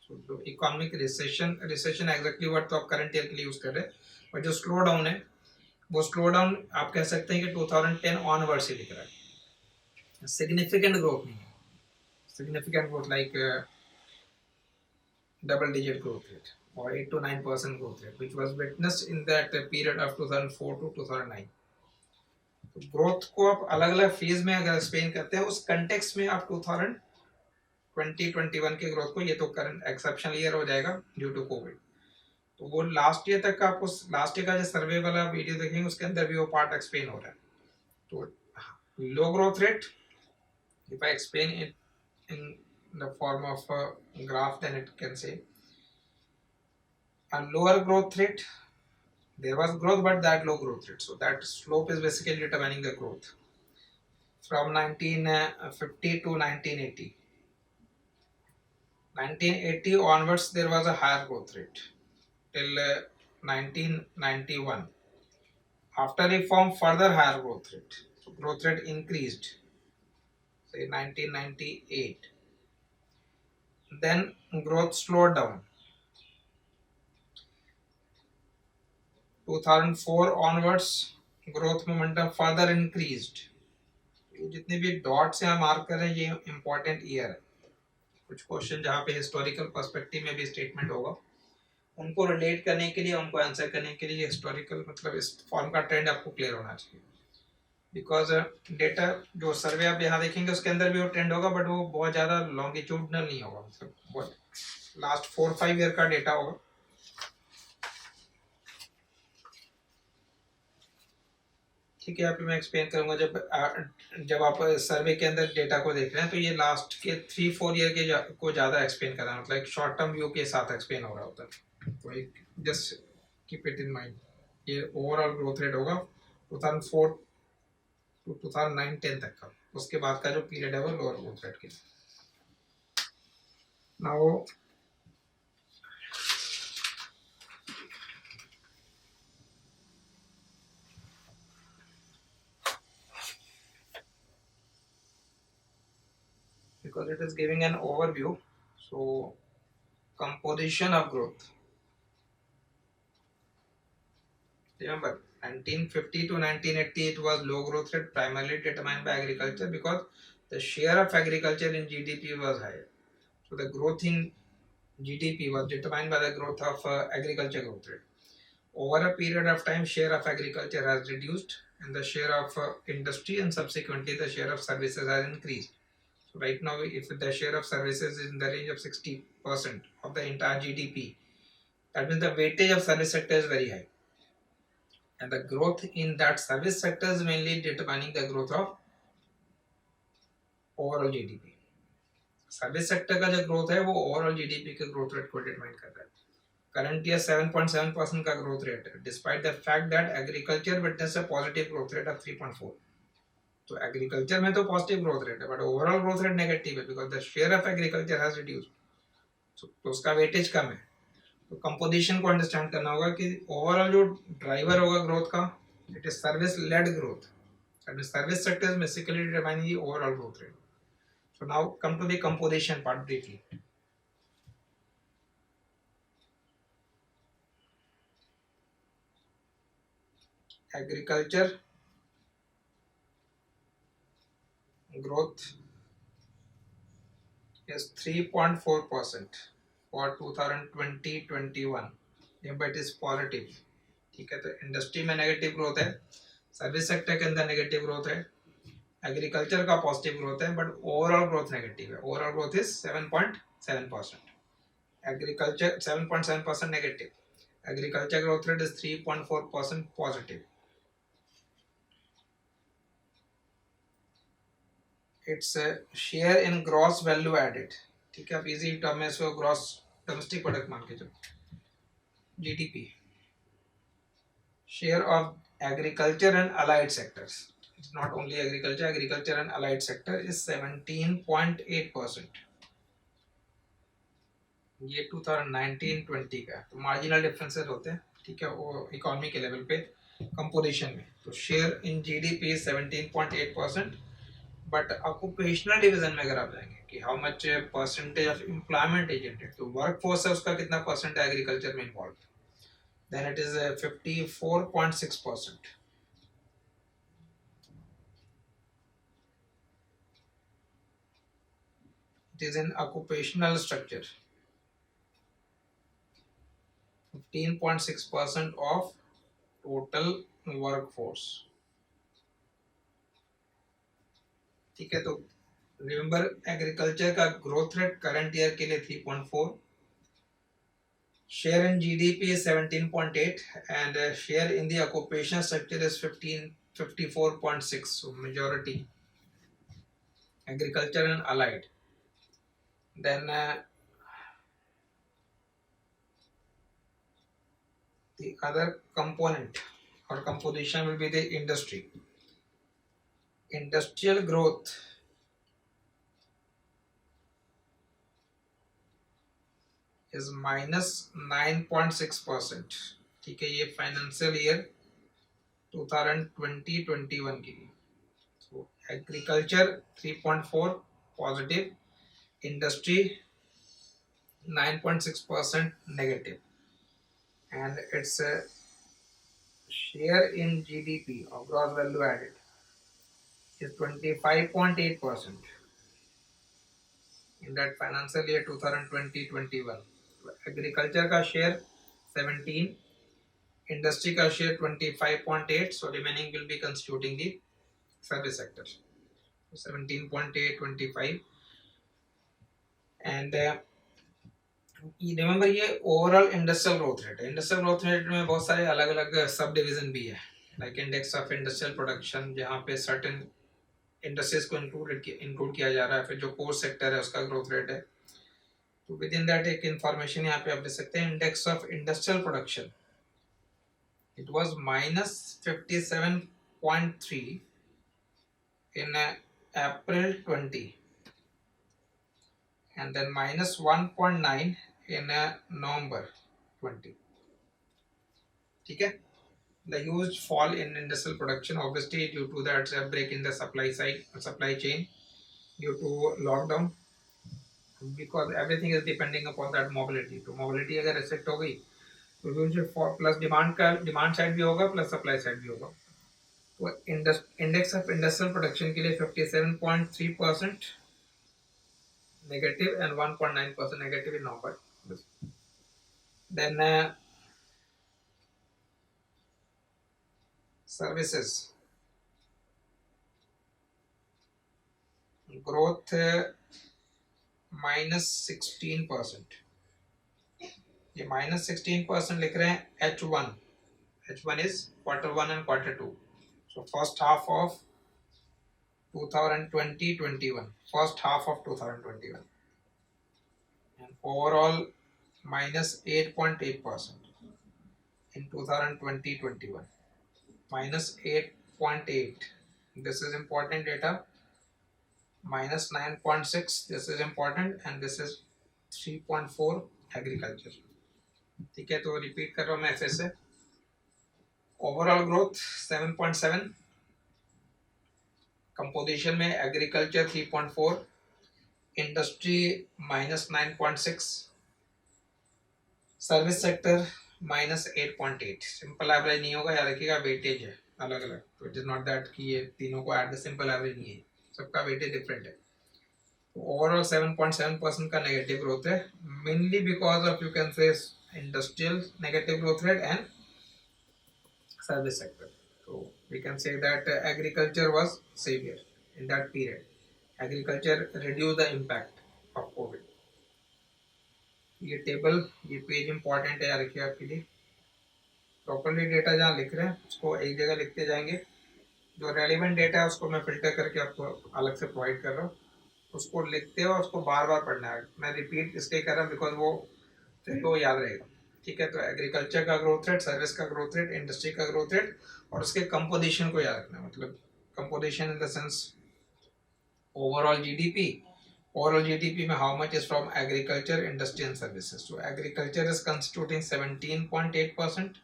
So economic recession exactly what तो आप current year के लिए use कर रहे हैं, but जो slowdown है वो slowdown आप कह सकते हैं कि 2010 onwards से दिख रहा है. Significant growth नहीं है. Significant growth like double-digit growth rate or 8 to 9% growth rate, which was witnessed in that period of 2004 to 2009. Growth को आप अलग अलग फेज में अगर एक्सप्लेन करते हैं उस कंटेक्स्ट में आप 2020-21 के ग्रोथ को, ये तो करंट एक्सेप्शनल ईयर हो जाएगा ड्यू टू कोविड, तो वो लास्ट ईयर तक का आपको लास्ट ईयर का जो सर्वे वाला वीडियो देखेंगे उसके अंदर भी वो पार्ट एक्सप्लेन हो रहा है. तो low growth rate, if I explain it in the form of a graph, then it can say a lower growth rate. There was growth, but that low growth rate. So that slope is basically determining the growth from 1950 to 1980. 1980 onwards, there was a higher growth rate till 1991. After reform, further higher growth rate. So growth rate increased. Say 1998. Then growth slowed down. 2004 onwards, growth momentum further increased. जितने भी dots यहाँ mark कर रहे हैं ये important year है. कुछ question जहाँ पे हिस्टोरिकल पर्सपेक्टिव में भी स्टेटमेंट होगा, उनको रिलेट करने के लिए, उनको आंसर करने के लिए हिस्टोरिकल मतलब इस फॉर्म का ट्रेंड आपको क्लियर होना चाहिए. बिकॉज डेटा जो सर्वे आप यहाँ देखेंगे उसके अंदर भी वो ट्रेंड होगा, बट वो बहुत ज़्यादा लॉन्गिट्यूडनल नहीं होगा, मतलब लास्ट 4-5 ईयर का डेटा होगा. ठीक है, मैं एक्सप्लेन करूंगा. जब आप सर्वे के अंदर डेटा को देख रहे हैं तो ये लास्ट के 3-4 ईयर के को ज़्यादा एक्सप्लेन कर रहा है, मतलब एक शॉर्ट टर्म व्यू के साथ एक्सप्लेन हो रहा होता है. तो एक just keep it in mind. ये ओवरऑल ग्रोथ रेट होगा 2004 टू 2009-10 तक का. उसके बाद का जो पीरियड है वो लोअर ग्रोथ रेट के. Now because it is giving an overview. So composition of growth. Remember, 1950 to 1980 it was low growth rate primarily determined by agriculture because the share of agriculture in GDP was higher. So the growth in GDP was determined by the growth of agriculture growth rate. Over a period of time, share of agriculture has reduced and the share of industry and subsequently the share of services has increased. So right now, if the share of services is in the range of 60% of the entire GDP, that means the weightage of service sector is very high. And the growth in that service sector is mainly determining the growth of overall GDP. Service sector का जो growth है वो overall GDP के growth rate को determine कर रहा है. Current year 7.7% का ग्रोथ रेट है despite the fact that agriculture witness a positive growth rate of 3.4. तो एग्रीकल्चर में तो पॉजिटिव ग्रोथ रेट है but overall growth rate negative है because the share of agriculture has reduced. तो उसका weightage कम है. तो कंपोजिशन को अंडरस्टैंड करना होगा कि ओवरऑल जो ड्राइवर होगा ग्रोथ का it is service led growth. Service sector is basically determining the overall growth rate. So now come to the composition part briefly. Agriculture growth is 3.4% for 2020-21. Yeah, but it is positive. ठीक है. तो industry में negative growth है, service sector के अंदर negative growth है, agriculture का positive growth है बट ओवरऑल ग्रोथ नेगेटिव है. Overall growth is 7.7%. Agriculture 7.7% negative. Agriculture growth rate is 3.4% positive. It's share in gross value added. ठीक है. अब इजी टर्म में इसको ग्रॉस डोमेस्टिक प्रोडक्ट मान के चलो. GDP share of agriculture and allied sectors. It's not only agriculture, agriculture and allied sector is 17.8%. ये 2019-20 का. तो मार्जिनल डिफरेंसेस होते हैं. ठीक है. वो इकोनॉमी के लेवल पे कंपोजिशन में. तो share in GDP 17.8%. But occupational division में अगर आप जाएंगे कि how much percentage of employment एजेंटेड तो वर्क फोर्स है उसका कितना परसेंट है एग्रीकल्चर में involve, then it is 54.6%. It is in occupational structure. 15.6% of total workforce. ठीक है. तो रिमेंबर एग्रीकल्चर का ग्रोथ रेट करंट ईयर के लिए 3.4, share in GDP is 17.8 and share in the occupation sector is 54.6. So majority agriculture and allied. Then the other component or composition will be the industry. Industrial growth is -9.6%. ठीक है. ये financial year 2020-21 के लिए. So agriculture 3.4 positive, industry 9.6% negative, and its share in GDP or gross value added is 25.8% in that financial year 2020-21. Agriculture का share 17, industry का share 25.8, so remaining will be constituting the service sector. 17.8, 25 and remember ये overall industrial growth rate है. Industrial growth rate में बहुत सारे अलग अलग sub division भी है like index of industrial production जहाँ पे सर्टेन इंडस्ट्रीज को इंक्लूड किया जा रहा है. फिर जो कोर सेक्टर है उसका ग्रोथ रेट है. तो विद इन दैट एक इंफॉर्मेशन यहाँ पे आप देख सकते हैं. Index of industrial production it was -57.3 in April 20 and then -1.9 in November 20. ठीक है. The huge fall in industrial production obviously due to that break in the supply chain due to lockdown because everything is depending upon that mobility. तो mobility अगर restrict हो गई तो user plus demand का demand side भी होगा plus supply side भी होगा. तो इंडेक्स ऑफ इंडस्ट्रियल प्रोडक्शन के लिए 57.3% negative and 1.9% negative in November. Then services growth -16%. ये -16% लिख रहे हैं H1. H1 is Q1 and Q2. So first half of 2020-21. First half of 2021. And overall -8.8% in 2020-21. -8.8. This is important data. -9.6. This is important, and this is 3.4 agriculture. ठीक है, तो repeat कर रहा हूँ मैं फिर से. ओवरऑल ग्रोथ 7.7, कंपोजिशन में agriculture 3.4, industry -9.6, service sector -8.8. Simple average नहीं होगा, याद रखिएगा वेटेज है अलग अलग. तो इट इज नॉट दैट कि ये तीनों को ऐड सिंपल एवरेज नहीं है, सबका वेटेज डिफरेंट है. ओवरऑल 7.7% का नेगेटिव ग्रोथ है, mainly because of you can say industrial negative growth rate and service sector. So we can say that agriculture was severe in that period. Agriculture reduced the impact of COVID. ये table, ये page important है, याद रखिए आपके लिए. Properly data जहाँ लिख रहे हैं उसको एक जगह लिखते जाएंगे. जो रेलिवेंट डेटा है उसको मैं फिल्टर करके आपको अलग से प्रोवाइड कर रहा हूँ. उसको लिखते हो, उसको बार बार पढ़ना है. मैं रिपीट इसलिए कर रहा हूँ बिकॉज वो फिर वो याद रहेगा. ठीक है, तो एग्रीकल्चर का ग्रोथ रेट, सर्विस का ग्रोथ रेट, इंडस्ट्री का ग्रोथ रेट और उसके कंपोजिशन को याद रखना. मतलब composition in the sense overall GDP. Overall GDP में how much is from agriculture, industry and services. तो agriculture is constituting 17.8%,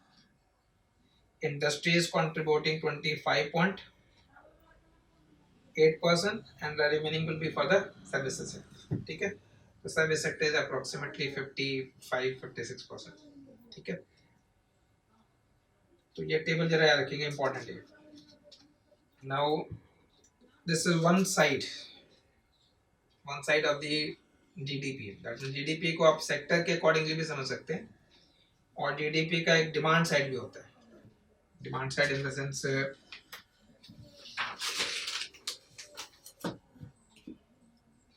industry is contributing 25.8% and the remaining will be for the services sector. ठीक है, तो service sector is approximately 55-56%. ठीक है, तो ये table जरा याद रखिएगा, इंपॉर्टेंट है. Now this is one side of the GDP. That means GDP को आप सेक्टर के अकॉर्डिंगली भी समझ सकते हैं, और जीडीपी का एक डिमांड साइड भी होता है. Demand side in the sense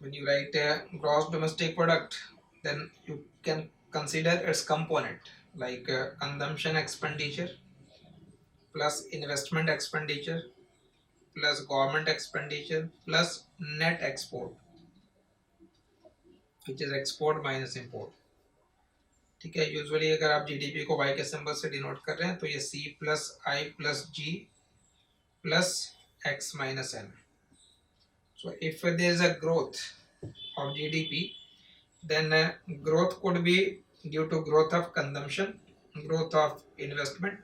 when you write gross domestic product, then you can consider its component like consumption expenditure plus investment expenditure plus government expenditure plus net export, which is export minus import. ठीक है, usually अगर आप GDP को Y के symbol से denote कर रहे हैं तो ये C plus I plus G plus X minus N. So if there is a growth of GDP, then growth could be due to growth of consumption, growth of investment,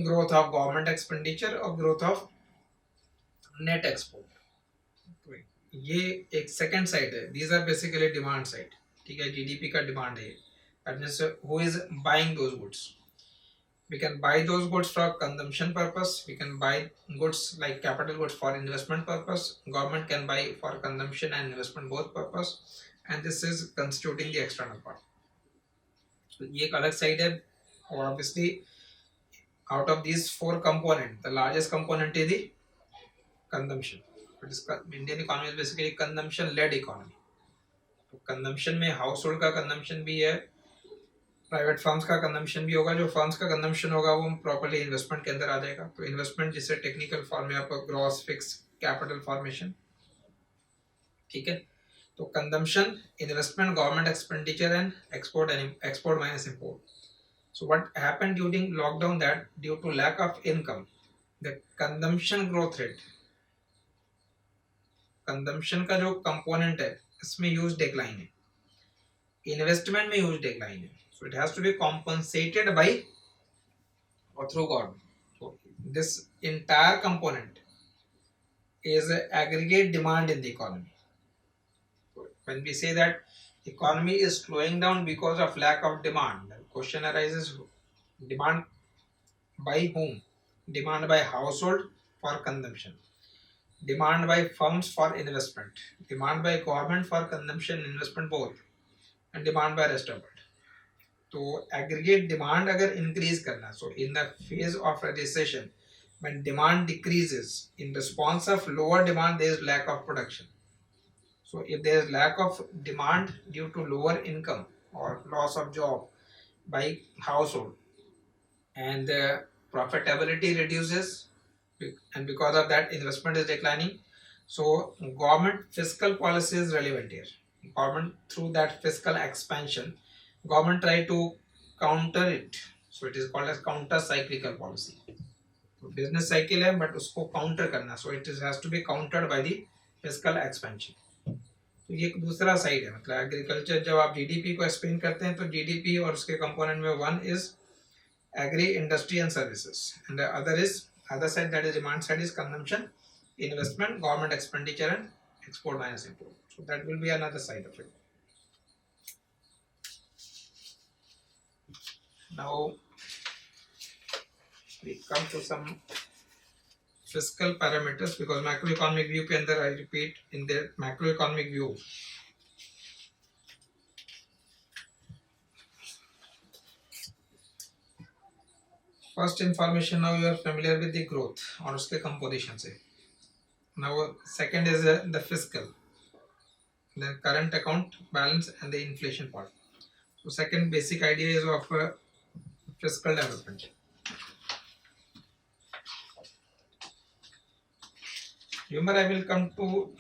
growth of government expenditure or growth of net export. ये एक second side है. These are basically demand side. ठीक है, GDP का demand है. That means who is buying those goods. We can buy those goods for consumption purpose. We can buy goods like capital goods for investment purpose. Government can buy for consumption and investment both purpose. And this is constituting the external part. So ये एक अलग side है. और obviously out of these four components, the largest component is the consumption. Indian economy is basically consumption led economy. तो consumption में household का consumption भी है, प्राइवेट फर्म्स का कंजम्पशन भी होगा. जो फर्म्स का कंजम्पशन होगा वो प्रॉपर्ली इन्वेस्टमेंट के अंदर आ जाएगा. तो इन्वेस्टमेंट जिसे टेक्निकल फॉर्म में आपका ग्रॉस फिक्स कैपिटल फॉर्मेशन. ठीक है, तो consumption, investment, government expenditure and export minus import. So what happened during lockdown that due to lack of income the consumption growth rate, consumption का जो component है इसमें use decline है, investment में use decline है. So it has to be compensated by or through government. So this entire component is aggregate demand in the economy. So When we say that economy is slowing down because of lack of demand, the question arises: demand by whom? Demand by household for consumption, demand by firms for investment, demand by government for consumption investment both, and demand by rest of it. तो aggregate demand अगर increase करना, so in the phase of a recession, when demand decreases in response of lower demand, there is lack of production. So if there is lack of demand due to lower income or loss of job by household, and the profitability reduces, and because of that investment is declining, so government fiscal policy is relevant here. Government, through that fiscal expansion, government try to counter it, so it is called as counter cyclical policy. तो business cycle है but उसको counter करना, so it has to be countered by the fiscal expansion. तो ये एक दूसरा side है, मतलब एग्रीकल्चर जब आप जीडीपी को एक्सप्लेन करते हैं तो जीडीपी और उसके कंपोनेंट में one is agri industry and services, and the other is other side, that is demand side, is consumption, investment, government expenditure, and export minus import. So that will be another side of it. Now we come to some fiscal parameters, because macroeconomic view के अंदर I repeat, in the macroeconomic view first information, now you are familiar with the growth और उसके composition से. Now second is the fiscal, then current account balance and the inflation part. So second basic idea is of fiscal development. Remember, I will come to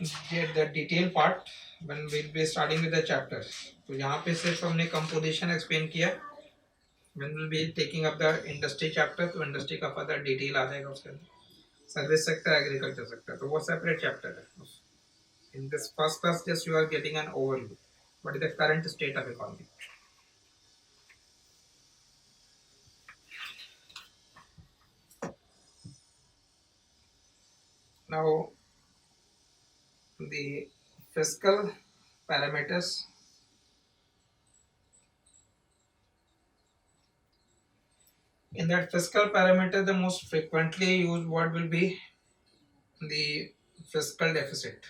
the detail part when we will be starting with the chapter. तो यहाँ पे सिर्फ हमने composition explain किया. When we will be taking up the industry chapter, तो industry का further detail आ जाएगा उसके अंदर. Service sector, agriculture sector, तो वो separate chapter है. In this first class, just you are getting an overview. What is the current state of economy? Now, the fiscal parameters. In that fiscal parameter, the most frequently used word will be the fiscal deficit.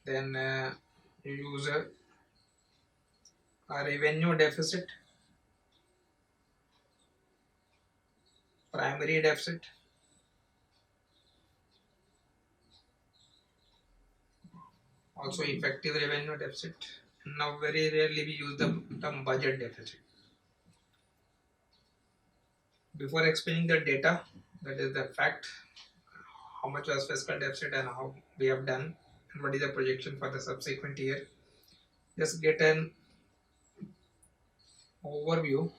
Then you use a revenue deficit, primary deficit, also effective revenue deficit. Now very rarely we use the term budget deficit. Before explaining the data, that is the fact, how much was fiscal deficit and how we have done and what is the projection for the subsequent year, just get an overview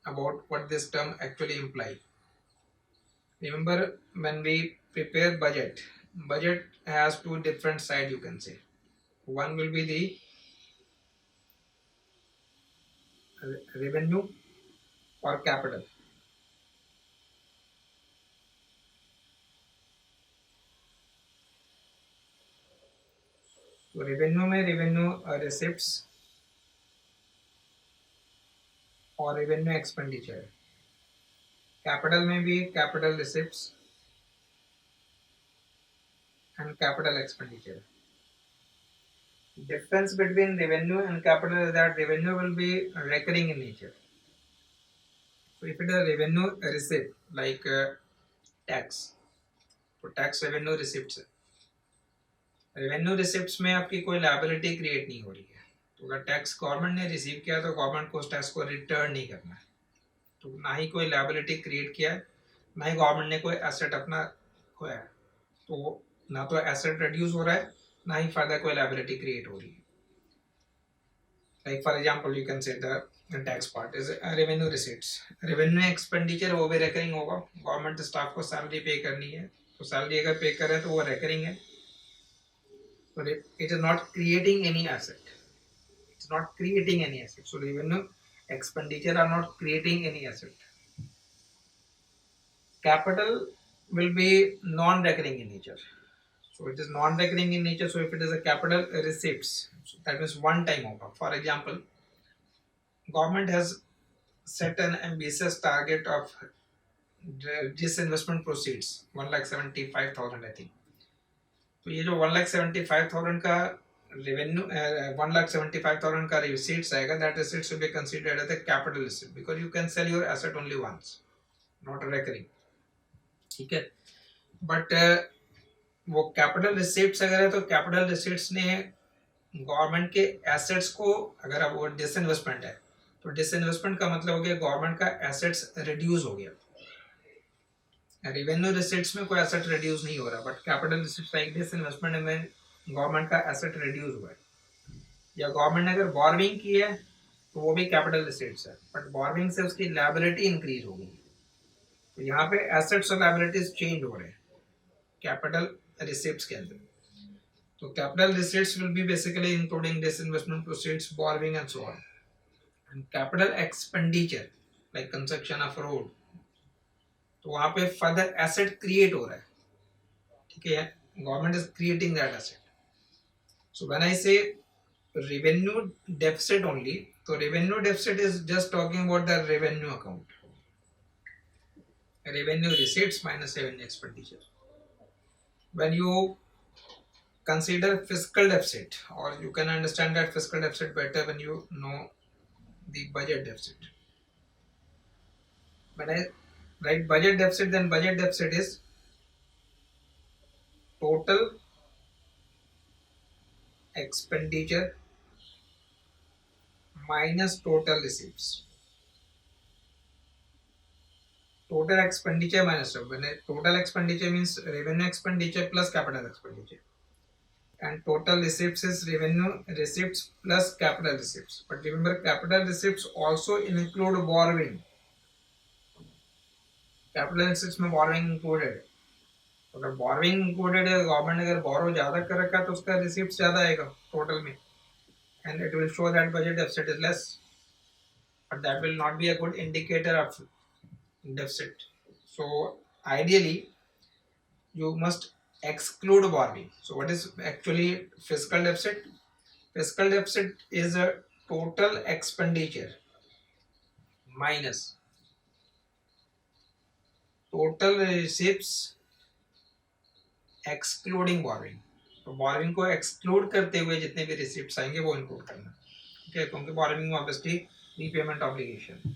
about what this term actually implies. Remember, when we prepare budget has two different sides, you can say. One will be the revenue or capital. तो revenue में revenue receipts और revenue expenditure. Capital में भी capital receipts and capital expenditure. Difference between revenue and capital is that revenue will be recurring in nature. So if it is a revenue receipt like tax, तो tax revenue receipts है. Revenue receipts में आपकी कोई liability create नहीं हो रही है, तो अगर टैक्स गवर्नमेंट ने रिसीव किया तो गवर्नमेंट को उस टैक्स को रिटर्न नहीं करना है, तो ना ही कोई लायबिलिटी क्रिएट किया है, ना ही गवर्नमेंट ने कोई एसेट अपना खोया है. तो ना तो एसेट रिड्यूस हो रहा है, ना ही फर्दर कोई लायबिलिटी क्रिएट हो रही है. Like for example you can say the tax part is revenue receipts. Revenue expenditure वो भी रिकरिंग होगा. गवर्नमेंट स्टाफ को सैलरी पे करनी है, तो सैलरी अगर पे कर रहे हैं तो वो रिकरिंग है. So it is not creating any asset. It's not creating any asset. So revenue expenditure are not creating any asset. Capital will be non-recurring in nature. So it is non-recurring in nature. So if it is a capital receipts, so that means one time over. For example, government has set an ambitious target of disinvestment proceeds 1,75,000 I think. तो ये जो 1,75,000 का revenue 1,75,000 का receipts आएगा, that receipts will be considered as a capital receipt because you can sell your asset only once, not recurring. ठीक है, but वो capital receipts अगर है तो कैपिटल रिसीट्स ने गवर्नमेंट के एसेट्स को, अगर अब वो डिसइन्वेस्टमेंट है तो डिसइन्वेस्टमेंट का मतलब हो गया गवर्नमेंट का एसेट्स रिड्यूस हो गया. रेवेन्यू रिसीट्स में कोई एसेट रिड्यूस नहीं हो रहा, but capital receipts like this investment में गवर्नमेंट का एसेट रिड्यूस हुआ है. या गवर्नमेंट ने अगर बोरविंग की है तो वो भी कैपिटल रिसीट्स है, बट बोरविंग से उसकी लायबिलिटी इंक्रीज हो गई. तो यहाँ पे एसेट्स और लायबिलिटीज चेंज हो रहे हैं कैपिटल रिसीट्स के अंदर. तो capital receipts will be basically including disinvestment proceeds, borrowing and so on. And capital expenditure like construction of road, तो वहां पे फर्दर एसेट क्रिएट हो रहा है. ठीक है, government is creating that asset. So when I से revenue deficit only, so revenue deficit is just talking about the revenue account, revenue receipts minus revenue expenditure. When you consider fiscal deficit, or you can understand that fiscal deficit better when you know the budget deficit. When I write budget deficit, then budget deficit is total expenditure minus total receipts. Total expenditure minus total expenditure means revenue expenditure plus capital expenditure, and total receipts is revenue receipts plus capital receipts. But remember, capital receipts also include borrowing. Capital receipts में borrowing included है. अगर borrowing included है, government ने अगर borrow ज़्यादा कर रखा है तो उसका receipts ज़्यादा आएगा total में, and it will show that budget deficit is less. But that will not be a good indicator of deficit. So ideally, you must exclude borrowing. So what is actually fiscal deficit? Fiscal deficit is a total expenditure minus total receipts excluding borrowing. तो borrowing को exclude करते हुए जितने भी receipts आएंगे वो include करना. Okay, क्योंकि borrowing में obviously repayment obligation.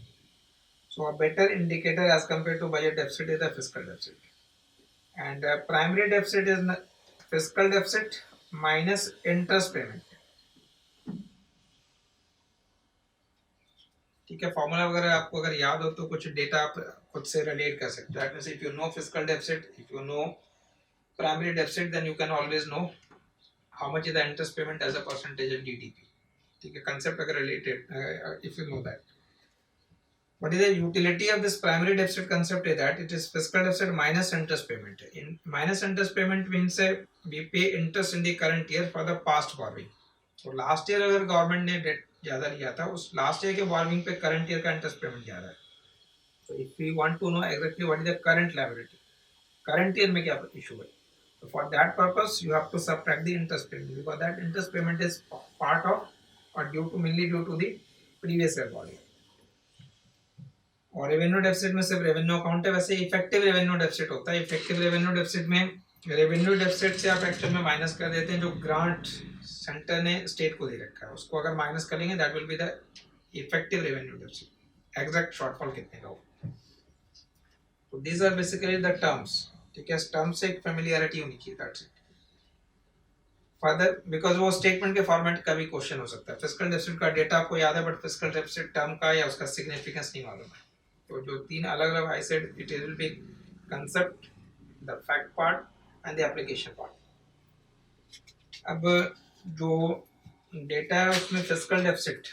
So a better indicator as compared to budget deficit is the fiscal deficit. And primary deficit is fiscal deficit minus interest payment. ठीक है, फॉर्मूला वगैरह आपको अगर याद हो तो कुछ डेटा आप खुद से रिलेट कर सकते हो. That means if you know fiscal deficit, if you know primary deficit, then you can always know how much is the interest payment as a percentage of GDP. ठीक है, कंसेप्ट अगर related if you know that. What is the utility of this primary deficit concept is that it is fiscal deficit minus interest payment. In minus interest payment means we pay interest in the current year for the past borrowing. तो last year अगर government ने debt ज्यादा लिया था, उस last year के borrowing पे current year का इंटरेस्ट पेमेंट ज्यादा है. तो if we want to know exactly what is the current liability, current year में क्या इशू है, तो for that purpose you have to subtract the interest payment, because that interest payment is part of और due to mainly due to the previous year borrowing. और revenue deficit में सिर्फ revenue account है. वैसे effective revenue deficit होता है. Effective revenue deficit में revenue deficit से आप एक्चुअल में माइनस कर देते हैं जो ग्रांट सेंटर ने स्टेट को दे रखा है, उसको अगर माइनस करेंगे that will be the effective revenue deficit. Exact shortfall कितने का हो. तो these are basically the terms. ठीक है, टर्म्स से एक फेमिलियरिटी होनी चाहिए, दैट्स इट. फर्दर बिकॉज वो स्टेटमेंट के फॉर्मेट का भी क्वेश्चन हो सकता है. फिस्कल डेफिसिट का डेटा आपको याद है, बट फिस्कल डेफिसिट टर्म का या उसका सिग्निफिकेंस नहीं मालूम है. तो जो तीन अलग अलग I said it will B concept, the fact part and the application part. अब जो डेटा है उसमें फिस्कल डेफिसिट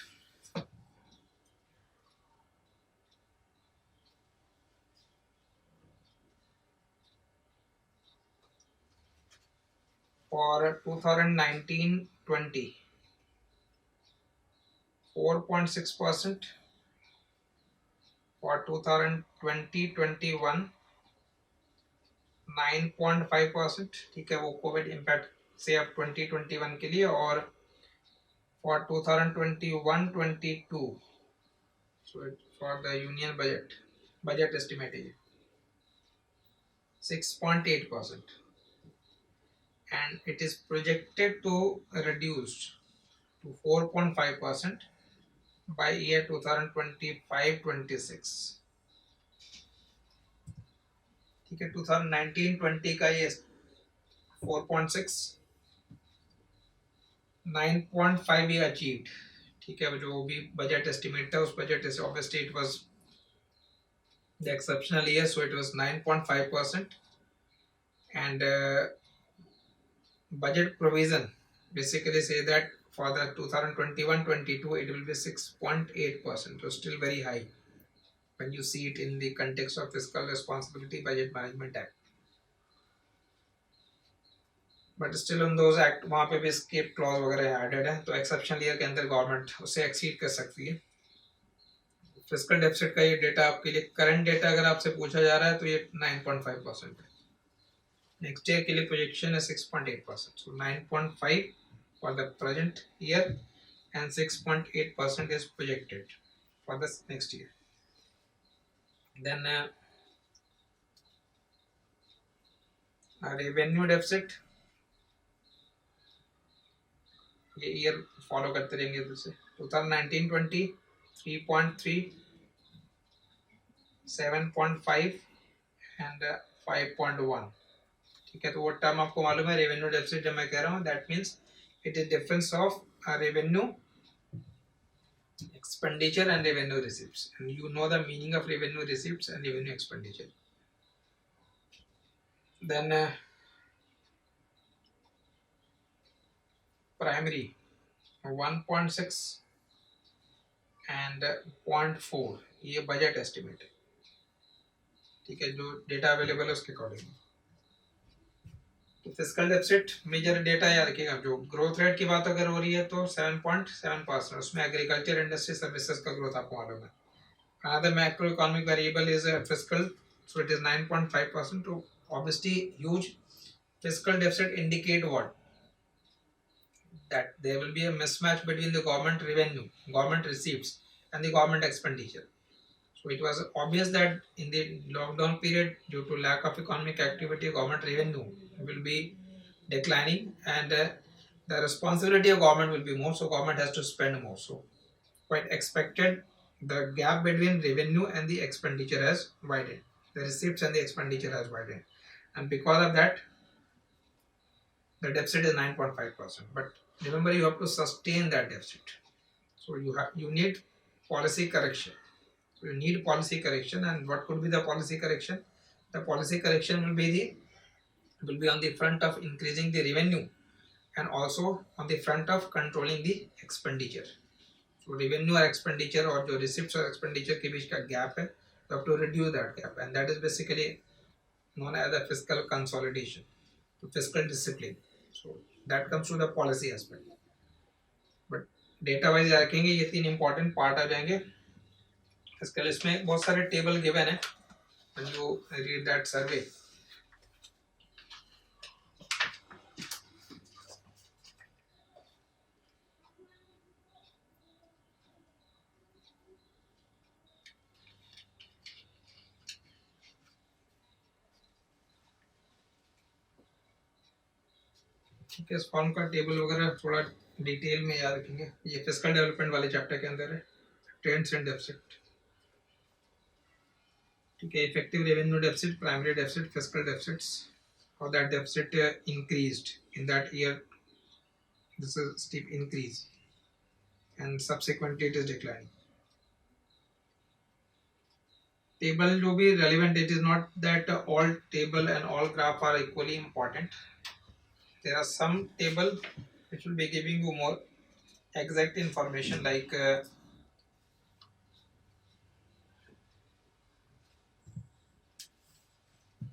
फॉर 2019-20 4.6%, for 2020-21 9.5%, ठीक है, वो कोविड इम्पैक्ट से अब 2021 के लिए, और for 2021-22, so for the union budget estimate is 6.8%, and it is projected to reduce to 4.5% by year 2025-26, ठीक है। 2019-20 का ये 4.6, 9.5 ये अचीव्ड, ठीक है। जो भी बजट एस्टिमेट था उस बजट से obviously it was the exceptional year, so it was 9.5%, and budget provision basically say that for the 2021-22 it will be 6.8%, so still very high when you see it in the context of Fiscal Responsibility Budget Management Act. But still उन those act वहाँ पे भी escape clause वगैरह added है, तो exceptional year के अंदर government उसे एक्सीड कर सकती है। फिस्कल डेफिसिट का ये डेटा आपके लिए करंट डेटा अगर आपसे पूछा जा रहा है तो ये 9.5% है। नेक्स्ट ईयर के लिए प्रोजेक्शन है 6.8%, सो 9.5 for the present year and 6.8% is projected for the next year. Then revenue deficit, ये ईयर फॉलो करते रहेंगे तो से 2019-20 3.3, 7.5 and 5.1, ठीक है। तो वो टर्म आपको मालूम है, रेवेन्यू डेफिसिट जब मैं कह रहा हूँ that means it is difference of revenue expenditure and revenue receipts, and you know the meaning of revenue receipts and revenue expenditure. Then primary 1.6 and 0.4 ये बजट एस्टिमेट है, ठीक है, जो डेटा अवेलेबल है उसके अकॉर्डिंग। तो फिस्कल डेफिसिट मेजर डेटा याद रखिएगा, जो ग्रोथ रेट की बात अगर हो रही है तो 7.7%, उसमें एग्रीकल्चर इंडस्ट्री सर्विसेज का ग्रोथ आपको मालूम है। Another macro economic variable is fiscal, so it is 9.5%. So obviously huge fiscal deficit indicate what? That there will be a mismatch between the government revenue, government receipts and the government expenditure. So it was obvious that in the lockdown period, due to lack of economic activity, government revenue will be declining, and the responsibility of government will be more, so government has to spend more. So quite expected the gap between revenue and the expenditure has widened, the receipts and the expenditure has widened, and because of that the deficit is 9.5%. But remember, you have to sustain that deficit, so you need policy correction. So you need policy correction, and what could be the policy correction? The policy correction will be on the front of increasing the revenue and also on the front of controlling the expenditure. So revenue or expenditure, or जो receipts और expenditure के बीच का gap है, you have to reduce that gap, and that is basically known as the fiscal consolidation, so fiscal discipline. So that comes to the policy aspect. But data wise याद रखेंगे, ये तीन important part आ जाएंगे। fiscal इसमें बहुत सारे table given है when you read that survey. ठीक है, इस फॉर्म का टेबल वगैरह थोड़ा डिटेल में याद रखेंगे, ये फिस्कल डेवलपमेंट वाले चैप्टर के अंदर है, ट्रेंड्स एंड डेफिसिट, ठीक है। Effective revenue deficit, primary deficit, fiscal deficits, how that deficit increased in that year. This is steep increase, and subsequently it is declining. Table जो भी relevant, it is not that all table and all graph are equally important. There are some table which will be giving you more exact information, like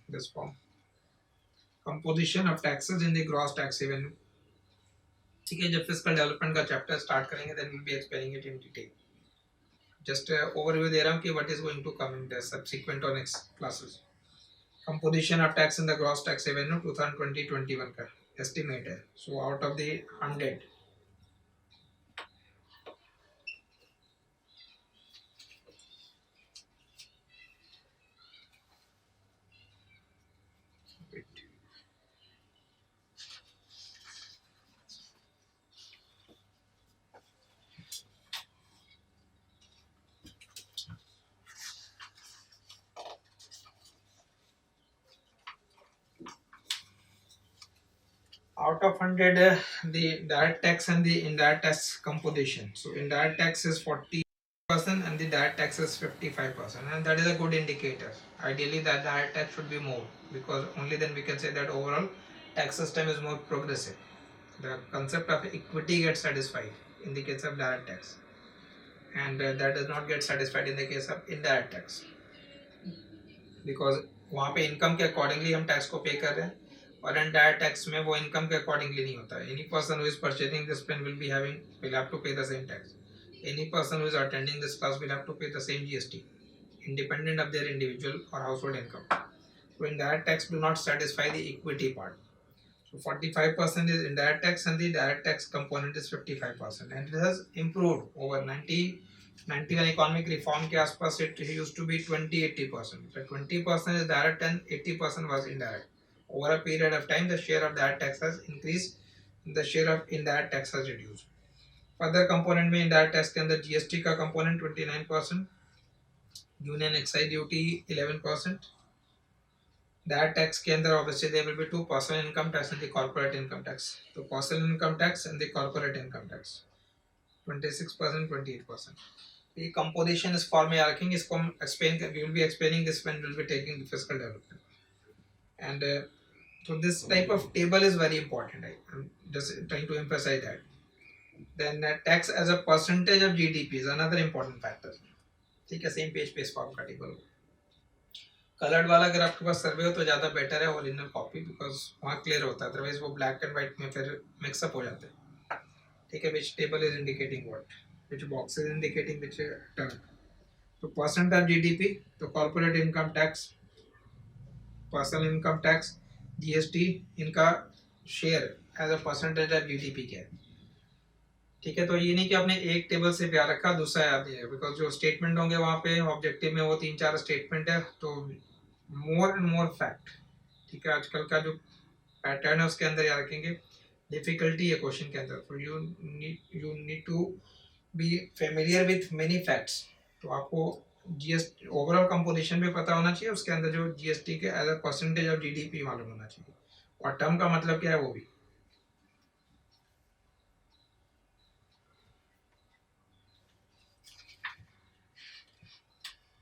this form, composition of taxes in the gross tax revenue, ठीक है। जब fiscal development का chapter start करेंगे then we'll be explaining it in detail. Just overview दे रहा हूँ कि what is going to come in the subsequent or next classes. Composition of tax in the gross tax revenue 2020-21 का estimate है. So out of the 100, out of 100, the direct tax and the indirect tax composition. So indirect tax is 40% and the direct tax is 55%, and that is a good indicator. Ideally that direct tax should be more, because only then we can say that overall tax system is more progressive. The concept of equity gets satisfied in the case of direct tax, and that does not get satisfied in the case of indirect tax, because वहाँ पे income के accordingly हम tax को पे कर रहे हैं, और इनडायरेक्ट टैक्स में वो इनकम के अकॉर्डिंगली नहीं होता है. Any person who is purchasing this pen will have to pay the same tax. Any person who is attending this class will have to pay the same GST independent of their individual or household income. So indirect tax do not satisfy the equity part. So 45% is indirect tax and the direct tax component is 55%, and it has improved over 91 economic reform के आसपास it used to be 20-80%. The 20% is direct and 80% was indirect. Over a period of time, the share of direct tax has increased, the share of indirect tax has reduced. Further component में indirect tax के अंदर GST का component 29%, union excise duty 11%. That tax के अंदर obviously there will be two: personal income tax and the corporate income tax. So personal income tax and the corporate income tax 26%, 28%. The composition is form में आ रखेंगे, इसको हम explain, we will be explaining this when we will be taking the fiscal development. And so this type of table is very important. I'm just trying to emphasize that. Then tax as a percentage of GDP is another important factor. ठीक है, same page पे इस form का table. Coloured वाला अगर आपके पास सर्वे हो तो ज़्यादा बेटर है, ओरिजिनल कॉपी, बिकॉज वहाँ क्लियर होता है, अदरवाइज वो ब्लैक एंड वाइट में फिर मिक्सअप हो जाते हैं. ठीक है, which table is indicating what, which box is indicating which term. तो परसेंट ऑफ जीडीपी, तो corporate income tax, personal income tax, GST, इनका share as a percentage of GDP क्या है. ठीक है, तो ये नहीं कि आपने एक टेबल से प्यार रखा दूसरा याद नहीं है, बिकॉज जो स्टेटमेंट होंगे वहाँ पे ऑब्जेक्टिव में वो 3-4 स्टेटमेंट है, तो मोर एंड मोर फैक्ट. ठीक है, आजकल का जो पैटर्न है उसके अंदर याद रखेंगे, डिफिकल्टी है क्वेश्चन के अंदर. तो you need to be familiar with many facts. तो आपको जीएसटी ओवरऑल कंपोजिशन भी पता होना चाहिए, उसके अंदर जो जीएसटी के as a percentage of GDP मालूम होना चाहिए, और टर्म का मतलब क्या है वो भी.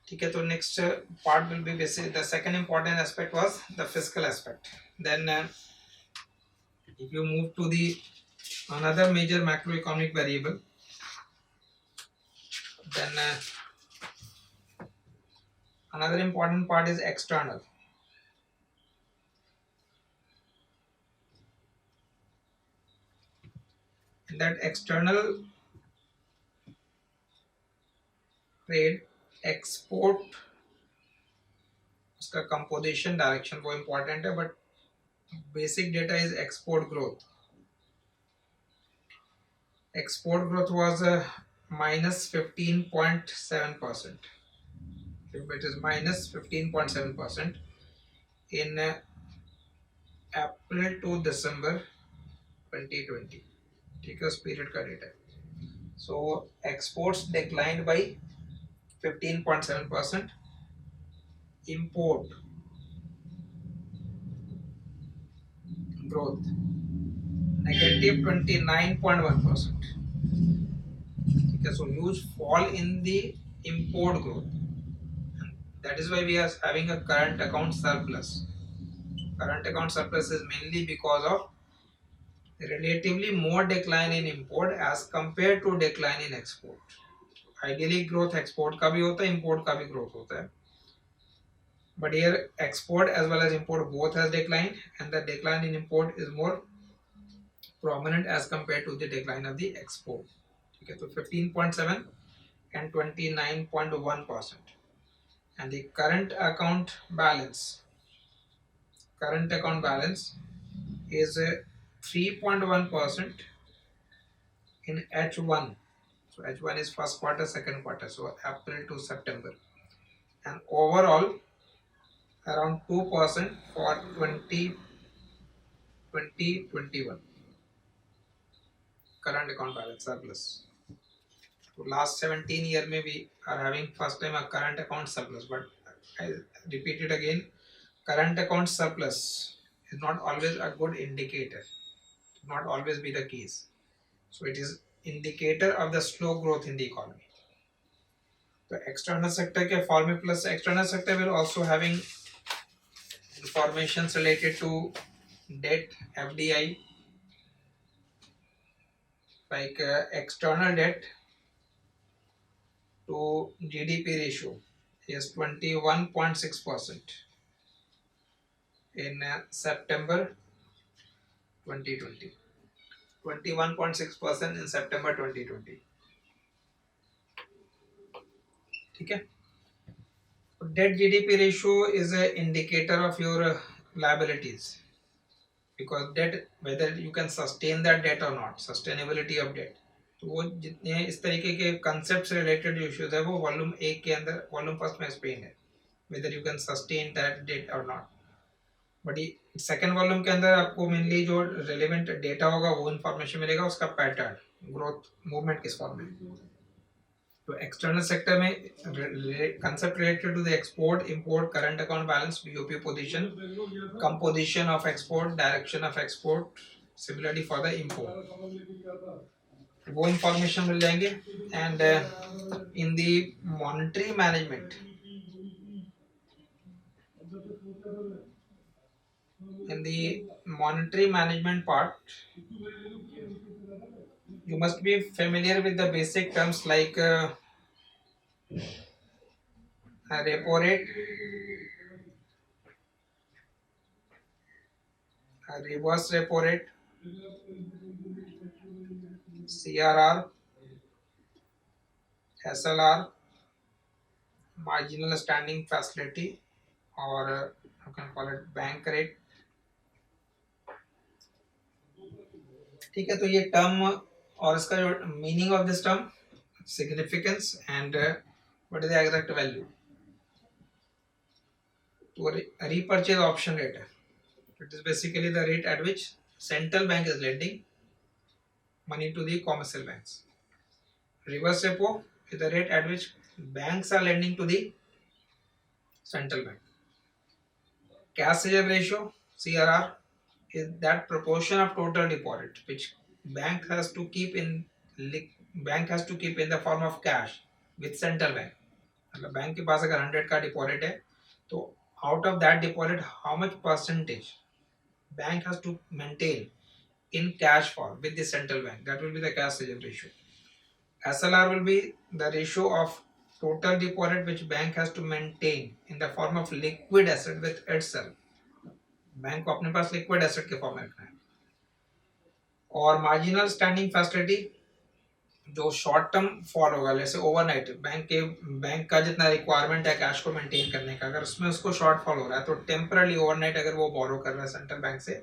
ठीक है, तो next part will be basic. The second important aspect was the fiscal aspect. Then if you move to the another major macroeconomic variable, then another important part is external. In that external trade, export, उसका composition direction वो important है, but basic data is export growth. Export growth was minus 15.7%. It is minus 15.7% in April to December 2020. ठीक है, उस period का data है. So exports declined by 15.7%. Import growth negative 29.1%. Okay, so huge fall in the import growth. And that is why we are having a current account surplus. Current account surplus is mainly because of relatively more decline in import as compared to decline in export. Ideally growth export का भी होता है, import का भी growth होता है. But here export as well as import both has declined, and the decline in import is more prominent as compared to the decline of the export. Okay, so 15.7 and 29.1%. And the current account balance current account balance is 3.1% in H1. So H1 is first quarter, second quarter, so April to September, and overall around 2% for 2021 current account balance surplus. So last 17 year में we are having first time a current account surplus, but I repeat it again, current account surplus is not always a good indicator, not always be the case. So it is indicator of the slow growth in the economy. The external sector के formula plus external sector will also having informations related to debt, FDI, like external debt to GDP ratio is 21.6% in September 2020. 21.6% in September 2020. ठीक है. Debt GDP ratio is an indicator of your liabilities, because debt, whether you can sustain that debt or not, sustainability of debt. तो वो जितने इस तरीके के concept से related issues है वो वॉल्यूम एक के अंदर, वॉल्यूम फर्स्ट में एक्सप्लेन है, whether you can sustain that debt or not. But ये सेकेंड वॉल्यूम के अंदर आपको मेनली जो रिलेवेंट डेटा होगा वो इन्फॉर्मेशन मिलेगा, उसका पैटर्न, ग्रोथ, मूवमेंट किस फॉर्म में. तो एक्सटर्नल सेक्टर में concept related to the export, import, current account balance, BOP position, composition of export, direction of export, similarly for the import, वो इंफॉर्मेशन मिल जाएंगे. And in the monetary management, in the monetary management part, you must be familiar with the basic terms like repo rate, reverse repo rate, CRR, SLR, marginal standing facility, or you can call it bank rate. ठीक है, तो ये term और इसका जो meaning of this term, significance and what is the exact value. तो repurchase option rate है, it is basically the rate at which central bank is lending money to the commercial banks. Reverse repo is the rate at which banks are lending to the central bank. Cash reserve ratio, CRR, is that proportion of total deposit which bank has to keep in the form of cash with central bank. मतलब bank के पास अगर 100 का deposit है तो out of that deposit how much percentage bank has to maintain in cash form with the central bank. That will be the cash reserve ratio. SLR will be the ratio of total deposit which bank has to maintain in the form of liquid asset with itself. Bank को अपने पास liquid asset के form में रखना है. और marginal standing facility जो short term fall होगा, जैसे ओवरनाइट बैंक का जितना रिक्वायरमेंट है कैश को मेंटेन करने का, अगर उसमें उसको शॉर्ट फॉल हो रहा है तो टेम्पररी ओवरनाइट अगर वो बोरो कर रहा है सेंट्रल बैंक से,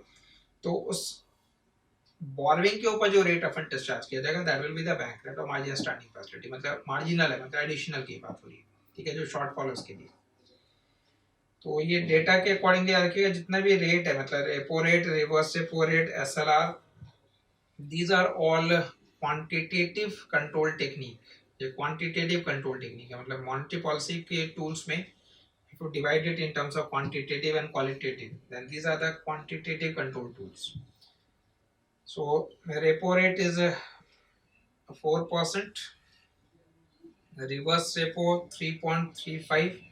तो उस बोरोइंग के ऊपर जो रेट ऑफ इंटरेस्ट चार्ज किया जाएगा that will be the bank rate और मार्जिनल स्टैंडिंग फैसिलिटी. मतलब मार्जिनल है, मतलब एडिशनल की बात हो रही है, ठीक है, जो शॉर्ट फॉल उसके लिए. तो ये डेटा के अकॉर्डिंगली रखिएगा, जितना भी रेट है, मतलब repo rate, reverse repo rate, SLR, these are all quantitative control technique. ये क्वांटिटेटिव कंट्रोल टेक्निक है, मतलब मॉनेटरी पॉलिसी के टूल्स में if you divide it in terms of quantitative and qualitative, then these are the quantitative control tools. So repo rate is 4%, reverse repo 3.35,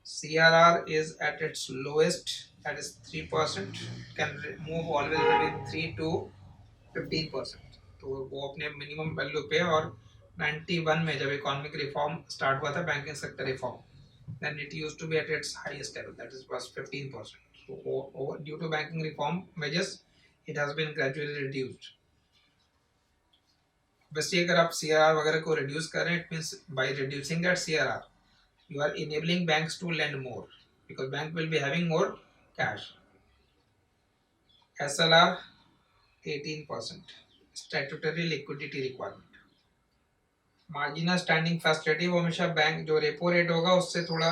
CRR is at its lowest, that is 3%, can move always between 3 to 15%. तो वो अपने minimum value पे, और 91 में जब economic reform start हुआ था, banking sector reform, then it used to be at its highest level, that is was 15%. So due to banking reform measures it has been gradually reduced. Obviously अगर आप CRR वगैरह को reduce कर रहे हैं, it means by reducing that CRR you are enabling banks to lend more, because bank will be having more cash. SLR 18%. Statutory liquidity requirement. Marginal standing facility वो हमेशा bank जो रेपो रेट होगा उससे थोड़ा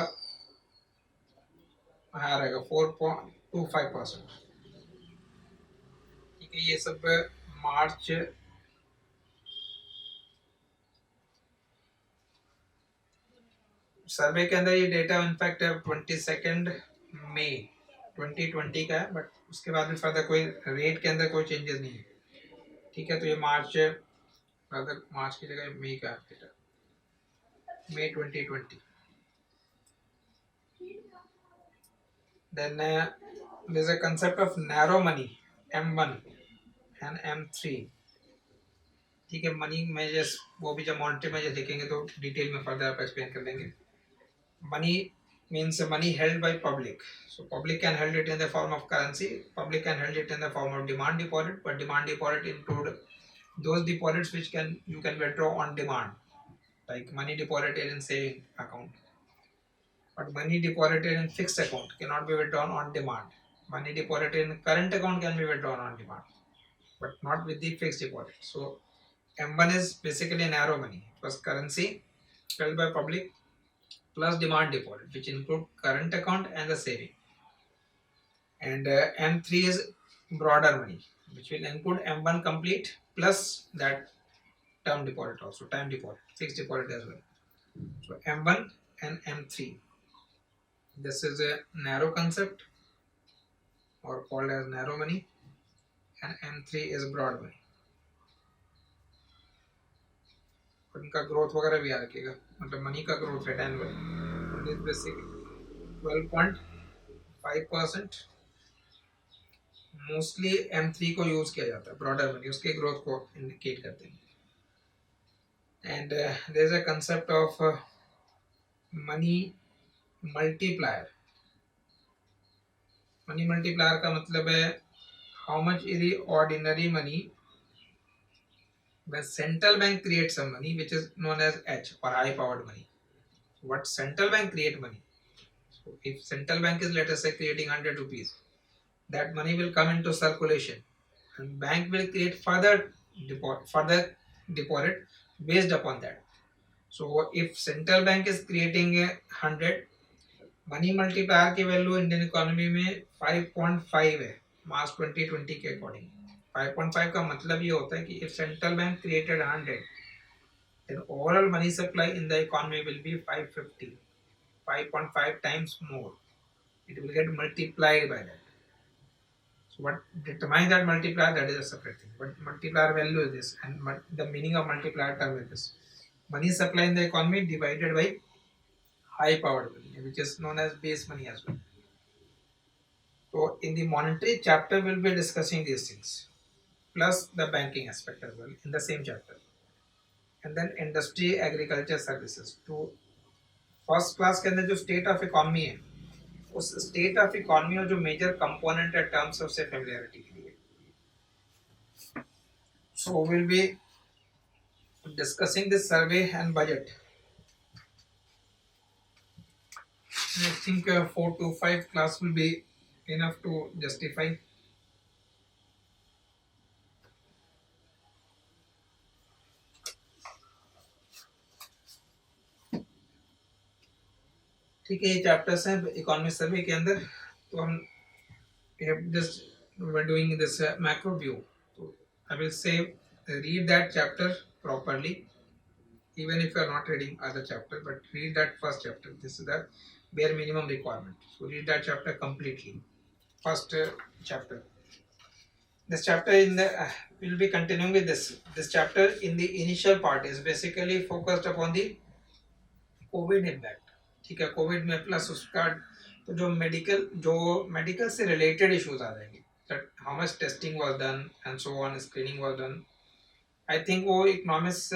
higher रहेगा 4.25%. ठीक है, ये सब मार्च सर्वे के अंदर ये डेटा इनफैक्ट 22 मई 2020 का है, बट उसके बाद भी फर्दर कोई रेट के अंदर कोई चेंजेस नहीं है. ठीक है, तो ये मार्च फर्दर मार्च की जगह मई का data, May 2020. Then there's a concept of narrow money, M1 and M3. ठीक है, मनी मेजर्स वो भी जब मॉनेटरी मेजर देखेंगे तो डिटेल में फर्दर आप एक्सप्लेन कर लेंगे. Money means money held by public. So public can hold it in the form of currency. Public can hold it in the form of demand deposit, but demand deposit include those deposits which you can withdraw on demand, like money deposited in saving account. But money deposited in fixed account cannot be withdrawn on demand. Money deposited in current account can be withdrawn on demand, but not with the fixed deposit. So M1 is basically narrow money. It was currency held by public plus demand deposit, which include current account and the saving. And M3 is broader money, which will include M1 complete plus that term deposit also, time deposit, fixed deposit as well. So M1 and M3. This is a narrow concept or called as narrow money, and M3 is broad money. उनका growth वगैरह भी याद रखिएगा, मतलब money का growth rate annual is basic 12.5%. Mostly M3 को use किया जाता है, ब्रॉडर मनी उसके ग्रोथ को इंडिकेट करते हैं. And there is a concept of money multiplier. Money multiplier का मतलब है how much is the ordinary money when central bank creates some money which is known as H or high powered money. So what central bank create money? So if central bank is, let us say, creating 100 rupees, that money will come into circulation and bank will create further deposit based upon that. So if central bank is creating 100, money multiplier की value Indian economy में 5.5 है मार्च 2020 के according. 5.5 का मतलब ये होता है कि if central bank created 100, then overall money supply in the economy will be 550, 5.5 times more. It will get multiplied by that. So what determines that multiplier, that is a separate thing. But multiplier value is this, and the meaning of multiplier term is this: money supply in the economy divided by high powered money, which is known as base money as well. So in the monetary chapter we'll be discussing these things, plus the banking aspect as well in the same chapter. And then industry, agriculture, services. तो first class के अंदर जो state of economy है, उस state of economy और जो major component है terms of से फेमिलियरिटी के लिए. So will be discussing this survey and budget. I think 4 to 5 class will be enough to justify. ठीक है, ये चैप्टर्स हैं इकोनॉमिक सर्वे के अंदर. तो हम just we're doing this macro view. So I will say read that chapter properly, even if you are not reading other chapter, but read that first chapter. This is the bare minimum requirement. So read that chapter completely. First chapter. This chapter in the we'll be continuing with this chapter. In the initial part is basically focused upon the COVID impact. ठीक है, Covid में plus उसका तो जो medical से related issues आ जाएंगे, that how much testing was done and so on, screening was done. I think वो economics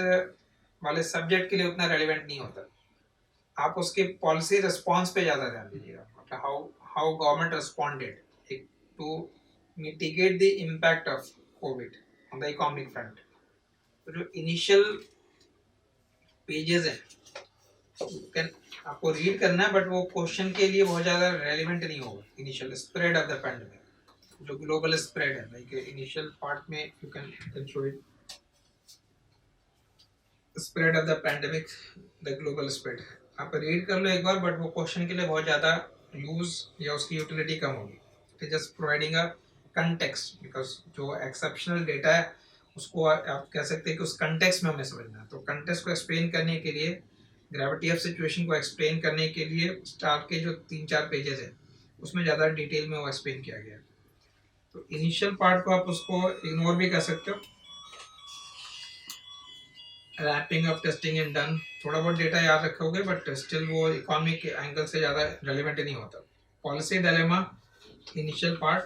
वाले सब्जेक्ट के लिए उतना रेलेवेंट नहीं होता. आप उसके पॉलिसी रिस्पांस पे ज़्यादा ध्यान दीजिएगा, मतलब how government responded to mitigate the impact of COVID on the economic front. तो जो इनिशियल पेजेस हैं कैन आपको रीड करना है, बट वो क्वेश्चन के लिए बहुत ज़्यादा रेलिवेंट नहीं होगा. Initial spread of the pandemic, जो ग्लोबल स्प्रेड है, लाइक इनिशियल पार्ट में you can show it. Spread of the pandemic, the global spread, आप रीड कर लो एक बार, बट वो क्वेश्चन के लिए बहुत ज़्यादा यूज या उसकी यूटिलिटी कम होगी. It is just providing a context, because जो एक्सेप्शनल डेटा है उसको आप कह सकते हैं कि उस कंटेक्स्ट में हमें समझना है. तो कंटेक्स्ट को एक्सप्लेन करने के लिए, ग्रेविटी ऑफ सिचुएशन को एक्सप्लेन करने के लिए स्टार्ट के जो 3-4 पेजेस हैं उसमें ज़्यादा डिटेल में वो एक्सप्लेन किया गया है. तो इनिशियल पार्ट को आप उसको इग्नोर भी कर सकते हो. Wrapping up, testing and done, थोड़ा बहुत डेटा याद रखोगे, बट स्टिल वो इकोनॉमिक के एंगल से ज़्यादा रेलिवेंट नहीं होता. Policy dilemma, initial part,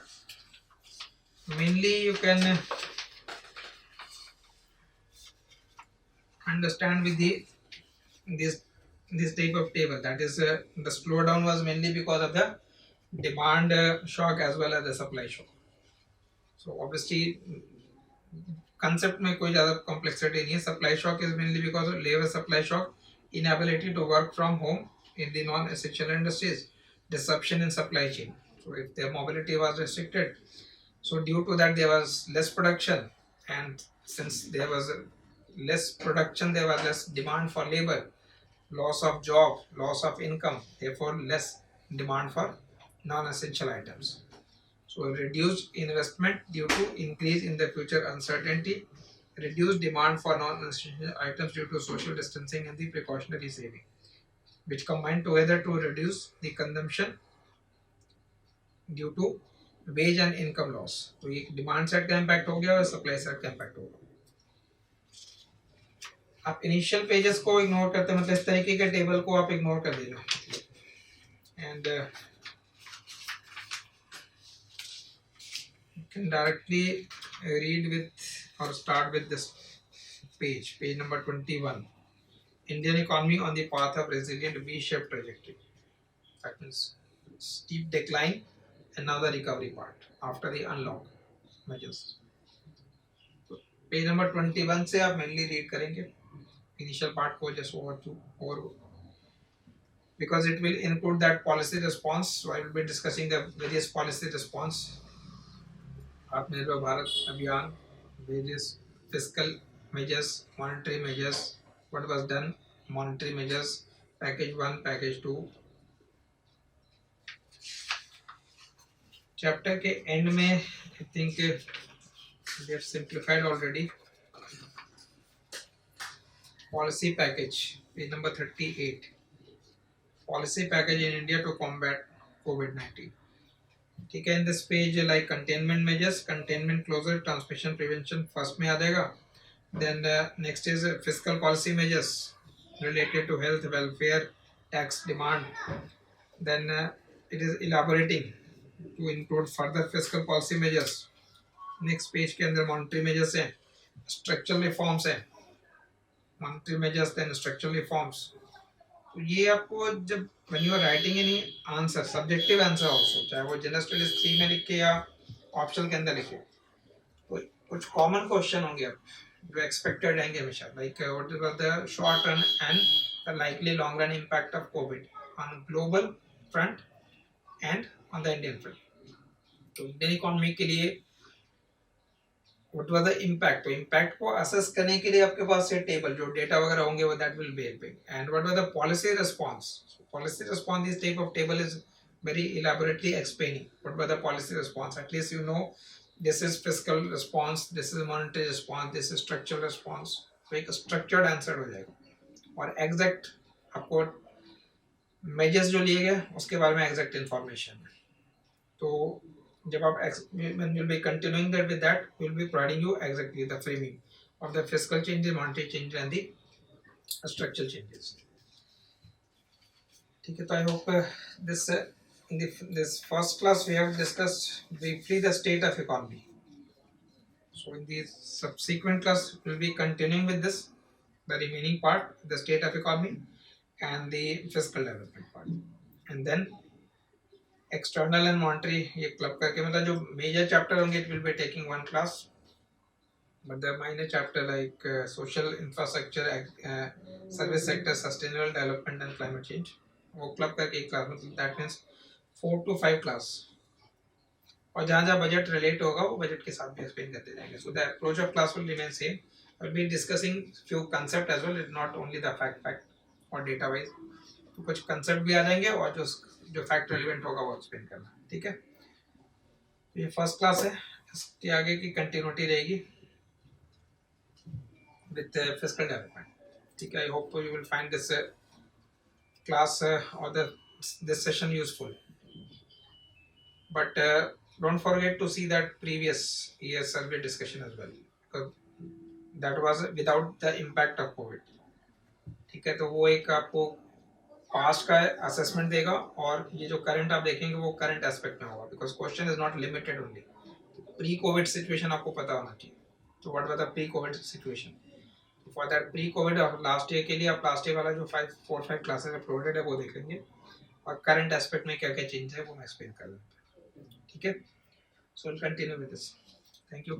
mainly you can understand with this type of table, that is the slowdown was mainly because of the demand shock as well as the supply shock. So obviously concept में कोई ज़्यादा complexity नहीं है. Supply shock is mainly because of labor supply shock, inability to work from home in the non-essential industries, disruption in supply chain. So if their mobility was restricted, so due to that there was less production, and since there was less production, there was less demand for labor, loss of job, loss of income, therefore less demand for non-essential items. So reduced investment due to increase in the future uncertainty, reduced demand for non-essential items due to social distancing and the precautionary saving, which combine together to reduce the consumption due to wage and income loss. तो ये demand side का impact हो गया और supply side का impact होगा. आप initial pages को इग्नोर करते हैं, मतलब इस तरीके के टेबल को आप इग्नोर कर देना. And you can directly read with or start with this page number 21. Indian economy on the path of resilient V-shaped trajectory. That means steep decline and now the recovery part after the unlock measures. So page number 21 से आप mainly read करेंगे initial part को just over because it will include that policy response. So I will be discussing the various policy response. आत्मनिर्भर भारत अभियान, various fiscal measures, monetary measures, what was done, monetary measures, package 1, package 2. Chapter के and में I think we have simplified already. Policy package, page number 38. Policy package in India to combat COVID-19. ठीक है, in this page like containment measures, containment closure, transmission prevention first में आ जाएगा. Then next is fiscal policy measures related to health, welfare, tax demand. Then it is elaborating to include further fiscal policy measures. Next page के अंदर monetary measures हैं, structural reforms हैं, monetary measures then structural reforms. तो ये आपको जब when you are writing any answer, subjective answer also, चाहे वो जनरल स्टडीज 3 में लिखे या ऑप्शनल के अंदर लिखे, तो कुछ कॉमन क्वेश्चन होंगे अब जो एक्सपेक्टेड रहेंगे हमेशा, like what is the short run and the likely long run impact of COVID on global front end on the Indian front. तो इंडियन इकोनॉमी के लिए व्हाट वाज द इम्पैक्ट, तो impact को असेस करने के लिए आपके पास ये टेबल जो डेटा वगैरह होंगे वो that will be helping. And what was the policy response, policy response, this type of table is very elaborately explaining what were the policy response. At least you know this is fiscal response, this is monetary response, this is structural response. तो एक structured answer हो जाएगा. और exact आपको measures जो लिए गए उसके बारे में exact information. तो जब आप when you'll be continuing that with that, we'll be providing you exactly the framing of the fiscal changes, monetary changes and the structural changes. ठीक है, तो I hope this in this first class we have discussed briefly the state of economy. So in the subsequent class we'll be continuing with this, the remaining part, the state of economy and the fiscal development part, and then external and monetary ये club करके मतलब जो major chapter होंगे it will be taking one class. but the minor chapter like social infrastructure, service sector, sustainable development and climate change, वो club करके एक class, मतलब that means 4 to 5 class, और जहाँ जहाँ बजट रिलेट होगा वो बजट के साथ भी एक्सप्लेन करते जाएंगे. So the approach of class will remain same. I will be discussing few concept as well, not only the fact और डेटा वाइज. तो कुछ कंसेप्ट भी आ जाएंगे और जो फैक्ट रिलेवेंट होगा वो एक्सप्लेन करना. ठीक है, ये फर्स्ट क्लास है, इसके आगे की कंटिन्यूटी रहेगी with fiscal development. ठीक है, I hope you will find this class or this session useful. But don't forget to see that previous year survey discussion as well, because that was without the impact of COVID. ठीक है, तो वो एक आपको past का assessment देगा, और ये जो करंट आप देखेंगे वो करंट एस्पेक्ट में होगा, because question is not limited only. Pre Covid situation आपको पता होना चाहिए. तो what was the pre Covid situation. For that pre Covid और लास्ट ईयर के लिए आप लास्ट ईयर वाला जो 5 क्लासेस अपलोडेड है वो देख लेंगे, और करंट एस्पेक्ट में क्या क्या चेंज है वो मैं एक्सप्लेन कर दूँगा. ठीक है, so will continue with this. Thank you.